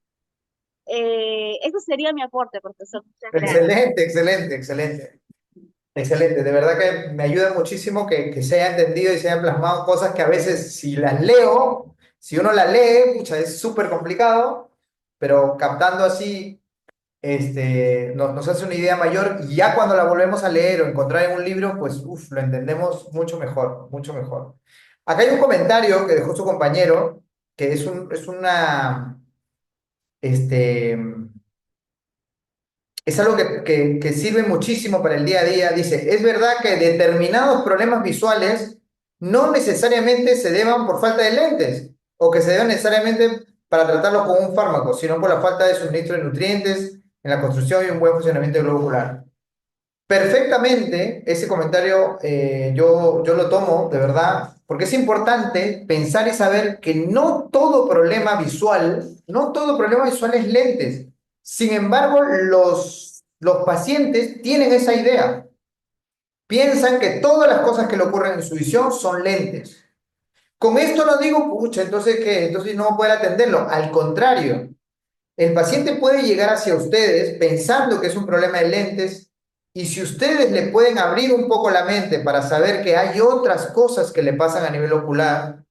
Eso sería mi aporte, profesor. Muchas gracias. Excelente, excelente, excelente. Excelente. De verdad que me ayuda muchísimo que se haya entendido y se hayan plasmado cosas que a veces si las leo, si uno las lee, pucha, es súper complicado, pero captando así, nos hace una idea mayor y ya cuando la volvemos a leer o encontrar en un libro, pues uf, lo entendemos mucho mejor, mucho mejor. Acá hay un comentario que dejó su compañero, que es una, este, es algo que sirve muchísimo para el día a día. Dice, es verdad que determinados problemas visuales no necesariamente se deban por falta de lentes o que se deban necesariamente para tratarlos con un fármaco, sino por la falta de suministro de nutrientes en la construcción y un buen funcionamiento del globo ocular. Perfectamente, ese comentario yo lo tomo de verdad, porque es importante pensar y saber que no todo problema visual es lentes. Sin embargo, los pacientes tienen esa idea. Piensan que todas las cosas que le ocurren en su visión son lentes. Con esto no digo, pucha, entonces ¿qué? Entonces no puede atenderlo. Al contrario, el paciente puede llegar hacia ustedes pensando que es un problema de lentes y si ustedes le pueden abrir un poco la mente para saber que hay otras cosas que le pasan a nivel ocular,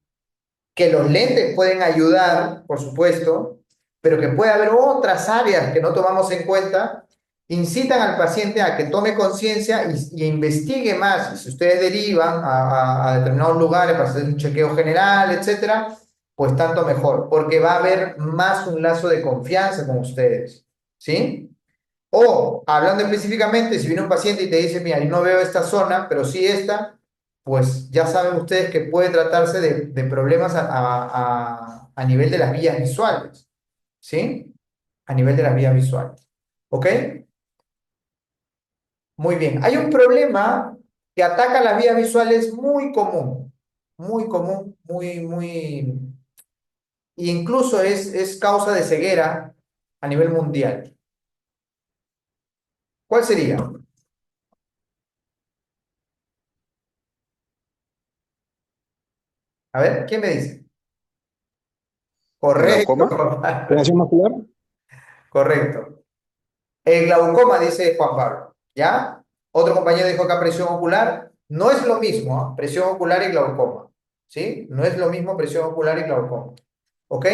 que los lentes pueden ayudar, por supuesto, pero que puede haber otras áreas que no tomamos en cuenta, incitan al paciente a que tome conciencia y investigue más. Y si ustedes derivan a determinados lugares para hacer un chequeo general, etcétera, pues tanto mejor, porque va a haber más un lazo de confianza con ustedes, ¿sí? O, hablando específicamente, si viene un paciente y te dice, mira, yo no veo esta zona, pero sí esta, pues ya saben ustedes que puede tratarse de problemas a nivel de las vías visuales, ¿sí? A nivel de las vías visuales, ¿ok? Muy bien. Hay un problema que ataca las vías visuales muy común, incluso es causa de ceguera a nivel mundial. ¿Cuál sería? A ver, ¿quién me dice? ¿El Correcto, glaucoma? Juan Pablo. ¿Tensión macular? Correcto. El glaucoma, dice Juan Pablo. ¿Ya? Otro compañero dijo acá presión ocular. No es lo mismo, ¿ah? Presión ocular y glaucoma. ¿Sí? No es lo mismo presión ocular y glaucoma. ¿Ok?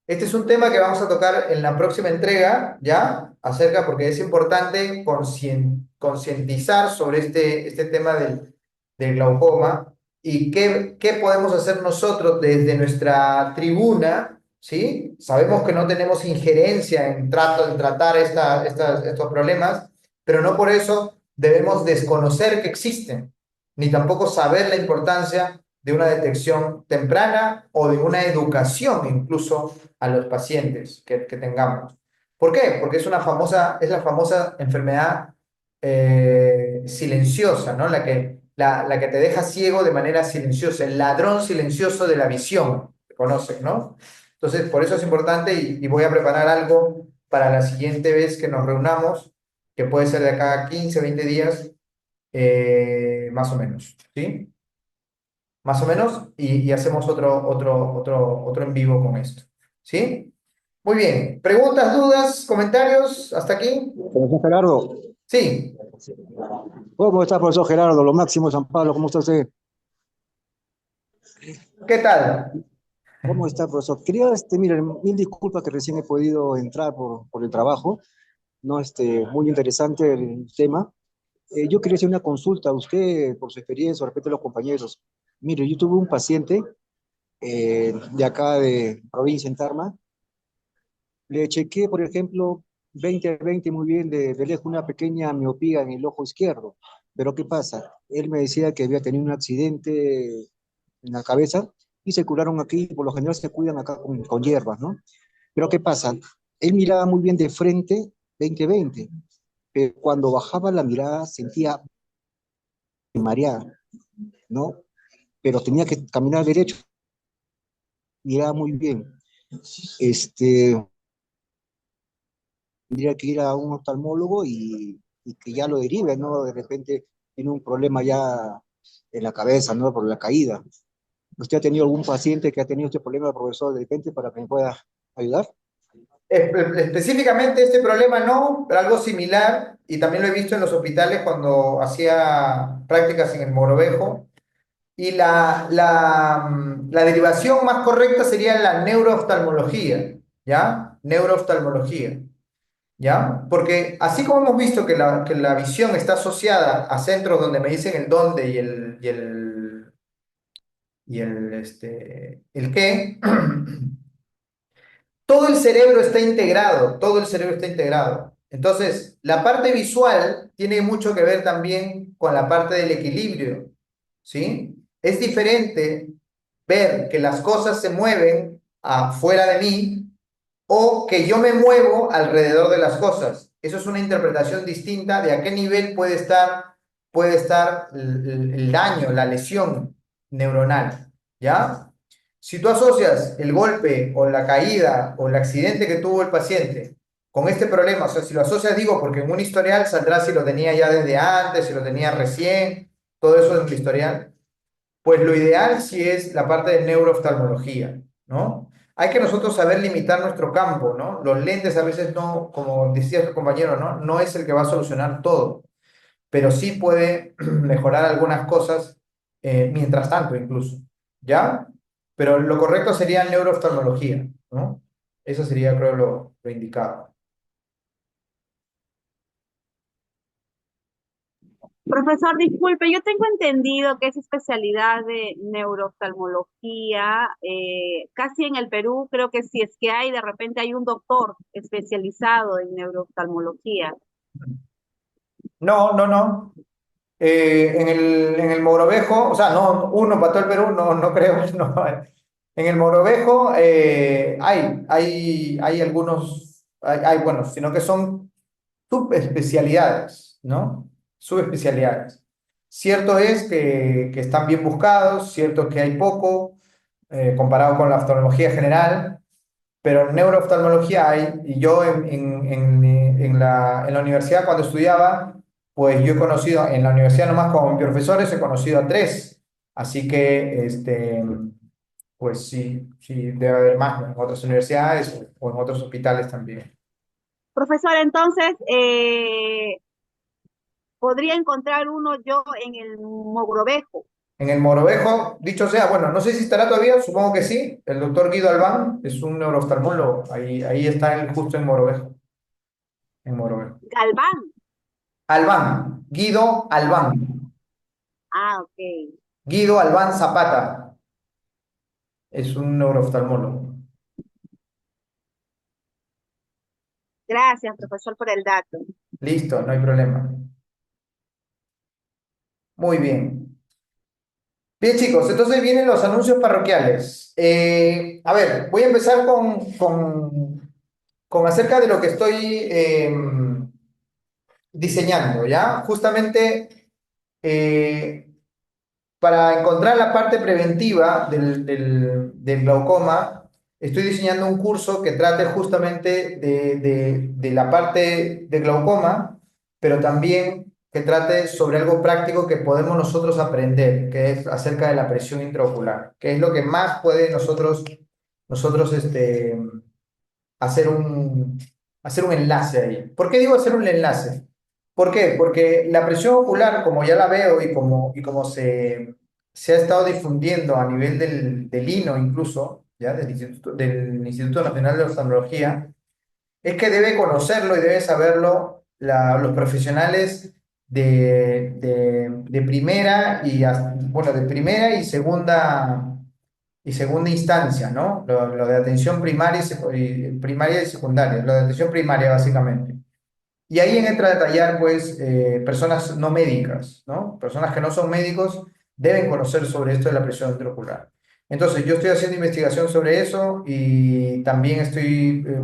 Este es un tema que vamos a tocar en la próxima entrega, ¿ya? Acerca, porque es importante concientizar sobre este tema del glaucoma y qué podemos hacer nosotros desde nuestra tribuna, ¿sí? Sabemos que no tenemos injerencia en tratar estos problemas, pero no por eso debemos desconocer que existen, ni tampoco saber la importancia de una detección temprana o de una educación incluso a los pacientes que tengamos. ¿Por qué? Porque es la famosa enfermedad silenciosa, ¿no? La que te deja ciego de manera silenciosa, el ladrón silencioso de la visión, que conocen, ¿no? Entonces, por eso es importante y voy a preparar algo para la siguiente vez que nos reunamos, que puede ser de acá a 15, 20 días, más o menos, ¿sí? Más o menos, y hacemos otro en vivo con esto, ¿sí? Muy bien. ¿Preguntas, dudas, comentarios hasta aquí? Profesor Gerardo. Sí. ¿Cómo está, profesor Gerardo? Lo máximo de San Pablo, ¿cómo está usted? ¿Qué tal? ¿Cómo está, profesor? Quería, mire, mil disculpas que recién he podido entrar por el trabajo. No, muy interesante el tema. Yo quería hacer una consulta a usted por su experiencia respecto a los compañeros. Mire, yo tuve un paciente de acá de provincia en Tarma. Le chequeé, por ejemplo, 20/20 muy bien de lejos una pequeña miopía en el ojo izquierdo. Pero ¿qué pasa? Él me decía que había tenido un accidente en la cabeza y se curaron aquí. Por lo general se cuidan acá con hierbas, ¿no? Pero ¿qué pasa? Él miraba muy bien de frente 20/20, pero cuando bajaba la mirada sentía mareada, ¿no? Pero tenía que caminar derecho, miraba muy bien. Este, Tendría que ir a un oftalmólogo y que ya lo derive, ¿no? De repente tiene un problema ya en la cabeza, ¿no? Por la caída. ¿Usted ha tenido algún paciente que ha tenido este problema, profesor, de repente para que me pueda ayudar? Específicamente este problema no, pero algo similar, y también lo he visto en los hospitales cuando hacía prácticas en el Mogrovejo, y la derivación más correcta sería la neurooftalmología, ¿ya? Neurooftalmología, ¿ya? Porque así como hemos visto que la visión está asociada a centros donde me dicen el dónde el qué, todo el cerebro está integrado, todo el cerebro está integrado. Entonces, la parte visual tiene mucho que ver también con la parte del equilibrio, ¿sí? Es diferente ver que las cosas se mueven afuera de mí o que yo me muevo alrededor de las cosas. Eso es una interpretación distinta de a qué nivel puede estar el daño, la lesión neuronal, ¿ya? Si tú asocias el golpe o la caída o el accidente que tuvo el paciente con este problema, o sea, si lo asocias, digo, porque en un historial saldrá si lo tenía ya desde antes, si lo tenía recién, todo eso en el historial, pues lo ideal sí es la parte de neurooftalmología, ¿no? Hay que nosotros saber limitar nuestro campo, ¿no? Los lentes a veces no, como decía tu compañero, ¿no? No es el que va a solucionar todo, pero sí puede mejorar algunas cosas mientras tanto incluso, ¿ya? Pero lo correcto sería neurooftalmología, ¿no? Eso sería, creo, lo indicado. Profesor, disculpe, yo tengo entendido que es especialidad de neurooftalmología, casi en el Perú, creo que si es que hay, de repente hay un doctor especializado en neurooftalmología. No, no, no. En el Mogrovejo, o sea, no, uno para todo el Perú, no, no creo, no. En el Mogrovejo hay algunos, bueno, sino que son subespecialidades, ¿no? Subespecialidades. Cierto es que están bien buscados, cierto es que hay poco, comparado con la oftalmología general, pero en neurooftalmología hay, y yo en la universidad cuando estudiaba, pues yo he conocido, en la universidad nomás como profesores he conocido a tres, así que, pues sí, sí, debe haber más, ¿no? En otras universidades o en otros hospitales también. Profesor, entonces, podría encontrar uno yo en el Mogrovejo. En el Mogrovejo, dicho sea, bueno, no sé si estará todavía, supongo que sí, el doctor Guido Albán es un neurooftalmólogo, ahí está él justo en Mogrovejo, en Mogrovejo. Galván. Albán, Guido Albán, Ah, ok. Guido Albán Zapata. Es un neurooftalmólogo. Gracias, profesor, por el dato. Listo, no hay problema. Muy bien. Bien, chicos, entonces vienen los anuncios parroquiales. A ver, voy a empezar con acerca de lo que estoy diseñando, ¿ya? Justamente para encontrar la parte preventiva del glaucoma, estoy diseñando un curso que trate justamente de la parte de glaucoma, pero también que trate sobre algo práctico que podemos nosotros aprender, que es acerca de la presión intraocular, que es lo que más puede nosotros hacer hacer un enlace ahí. ¿Por qué digo hacer un enlace? ¿Por qué? Porque la presión ocular, como ya la veo y como se ha estado difundiendo a nivel del INO incluso, ¿ya? Del Instituto Nacional de Oftalmología, es que debe conocerlo y debe saberlo los profesionales de primera bueno, de primera y segunda instancia, ¿no? Lo de atención primaria y secundaria, lo de atención primaria básicamente. Y ahí entra a detallar, pues, personas no médicas, ¿no? Personas que no son médicos deben conocer sobre esto de la presión intraocular. Entonces, yo estoy haciendo investigación sobre eso y también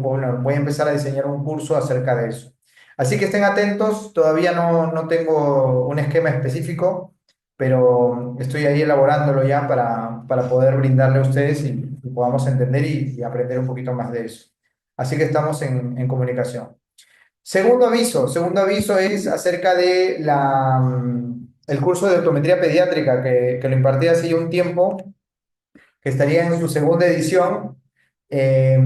bueno, voy a empezar a diseñar un curso acerca de eso. Así que estén atentos, todavía no tengo un esquema específico, pero estoy ahí elaborándolo ya para poder brindarle a ustedes y podamos entender y aprender un poquito más de eso. Así que estamos en comunicación. Segundo aviso es acerca de el curso de optometría pediátrica que lo impartí hace ya un tiempo, que estaría en su segunda edición, eh,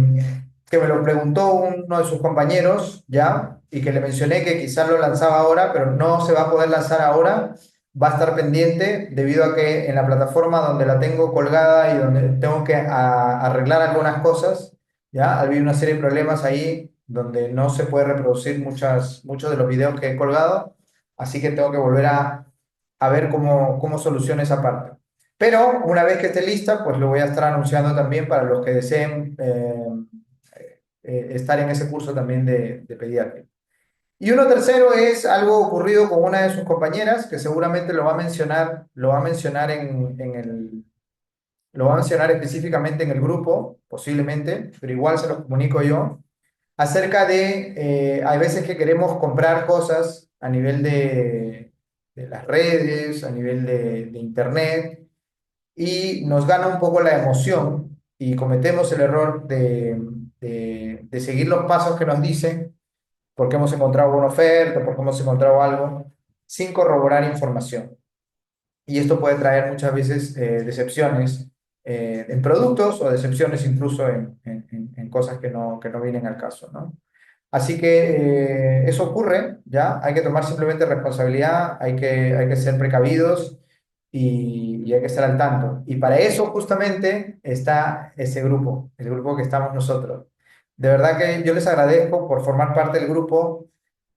que me lo preguntó uno de sus compañeros, ¿ya? Y que le mencioné que quizás lo lanzaba ahora, pero no se va a poder lanzar ahora, va a estar pendiente debido a que en la plataforma donde la tengo colgada y donde tengo que arreglar algunas cosas, ¿ya? Había una serie de problemas ahí donde no se puede reproducir muchos de los videos que he colgado, así que tengo que volver a ver cómo soluciono esa parte. Pero una vez que esté lista, pues lo voy a estar anunciando también para los que deseen estar en ese curso también de pediatría. Y uno tercero es algo ocurrido con una de sus compañeras, que seguramente lo va a mencionar específicamente en el grupo, posiblemente, pero igual se lo comunico yo, acerca hay veces que queremos comprar cosas a nivel de las redes, a nivel de internet, y nos gana un poco la emoción y cometemos el error de seguir los pasos que nos dicen porque hemos encontrado una oferta, porque hemos encontrado algo, sin corroborar información. Y esto puede traer muchas veces decepciones en productos o decepciones incluso en cosas que no vienen al caso, ¿no? Así que eso ocurre, ¿ya? Hay que tomar simplemente responsabilidad, hay que ser precavidos y hay que estar al tanto. Y para eso justamente está ese grupo, el grupo que estamos nosotros. De verdad que yo les agradezco por formar parte del grupo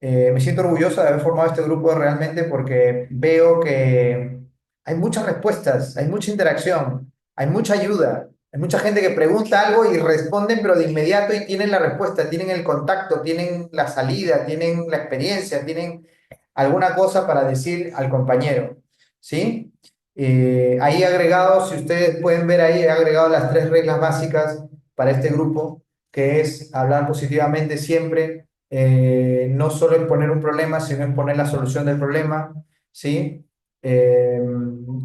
Me siento orgulloso de haber formado este grupo realmente porque veo que hay muchas respuestas, hay mucha interacción, hay mucha ayuda, hay mucha gente que pregunta algo y responden, pero de inmediato y tienen la respuesta, tienen el contacto, tienen la salida, tienen la experiencia, tienen alguna cosa para decir al compañero, ¿sí? Ahí he agregado, si ustedes pueden ver ahí, he agregado las 3 reglas básicas para este grupo, que es hablar positivamente siempre, no solo exponer un problema, sino exponer la solución del problema, ¿sí? Eh,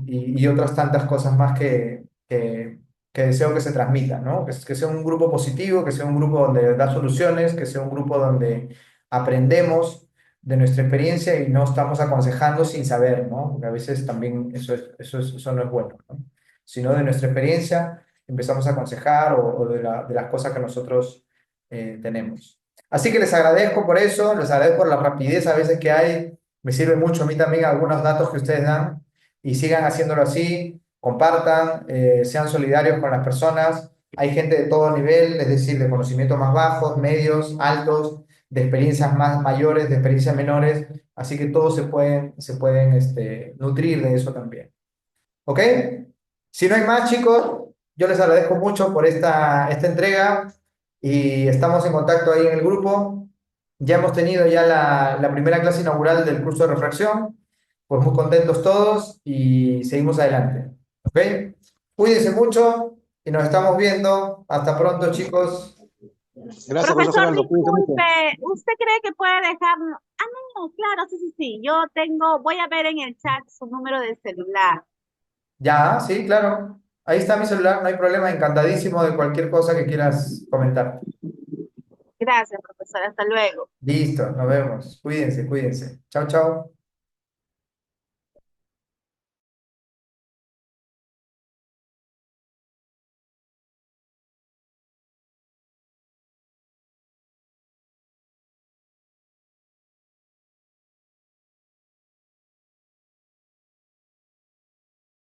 y otras tantas cosas más que deseo que se transmitan, ¿no? Que sea un grupo positivo, que sea un grupo donde da soluciones, que sea un grupo donde aprendemos de nuestra experiencia y no estamos aconsejando sin saber, ¿no? Porque a veces también eso no es bueno, ¿no? Sino de nuestra experiencia empezamos a aconsejar o de las cosas que nosotros tenemos. Así que les agradezco por eso, les agradezco por la rapidez a veces que hay, me sirve mucho a mí también algunos datos que ustedes dan y sigan haciéndolo así, compartan, sean solidarios con las personas. Hay gente de todo nivel, es decir, de conocimientos más bajos, medios, altos, de experiencias más mayores, de experiencias menores, así que todos se pueden nutrir de eso también. ¿Ok? Si no hay más, chicos, yo les agradezco mucho por esta entrega y estamos en contacto ahí en el grupo. Ya hemos tenido ya la primera clase inaugural del curso de refracción, pues muy contentos todos y seguimos adelante. ¿Ok? Cuídense mucho y nos estamos viendo. Hasta pronto, chicos. Gracias, profesor Profesor, Geraldo. Cuídate mucho. disculpe, ¿usted cree que puede dejarnos? Ah, no, claro, sí, sí, sí. Yo tengo, voy a ver en el chat su número de celular. Ya, sí, claro. Ahí está mi celular, no hay problema, encantadísimo de cualquier cosa que quieras comentar. Gracias, profesor. Hasta luego. Listo, nos vemos. Cuídense, cuídense. Chao, chao.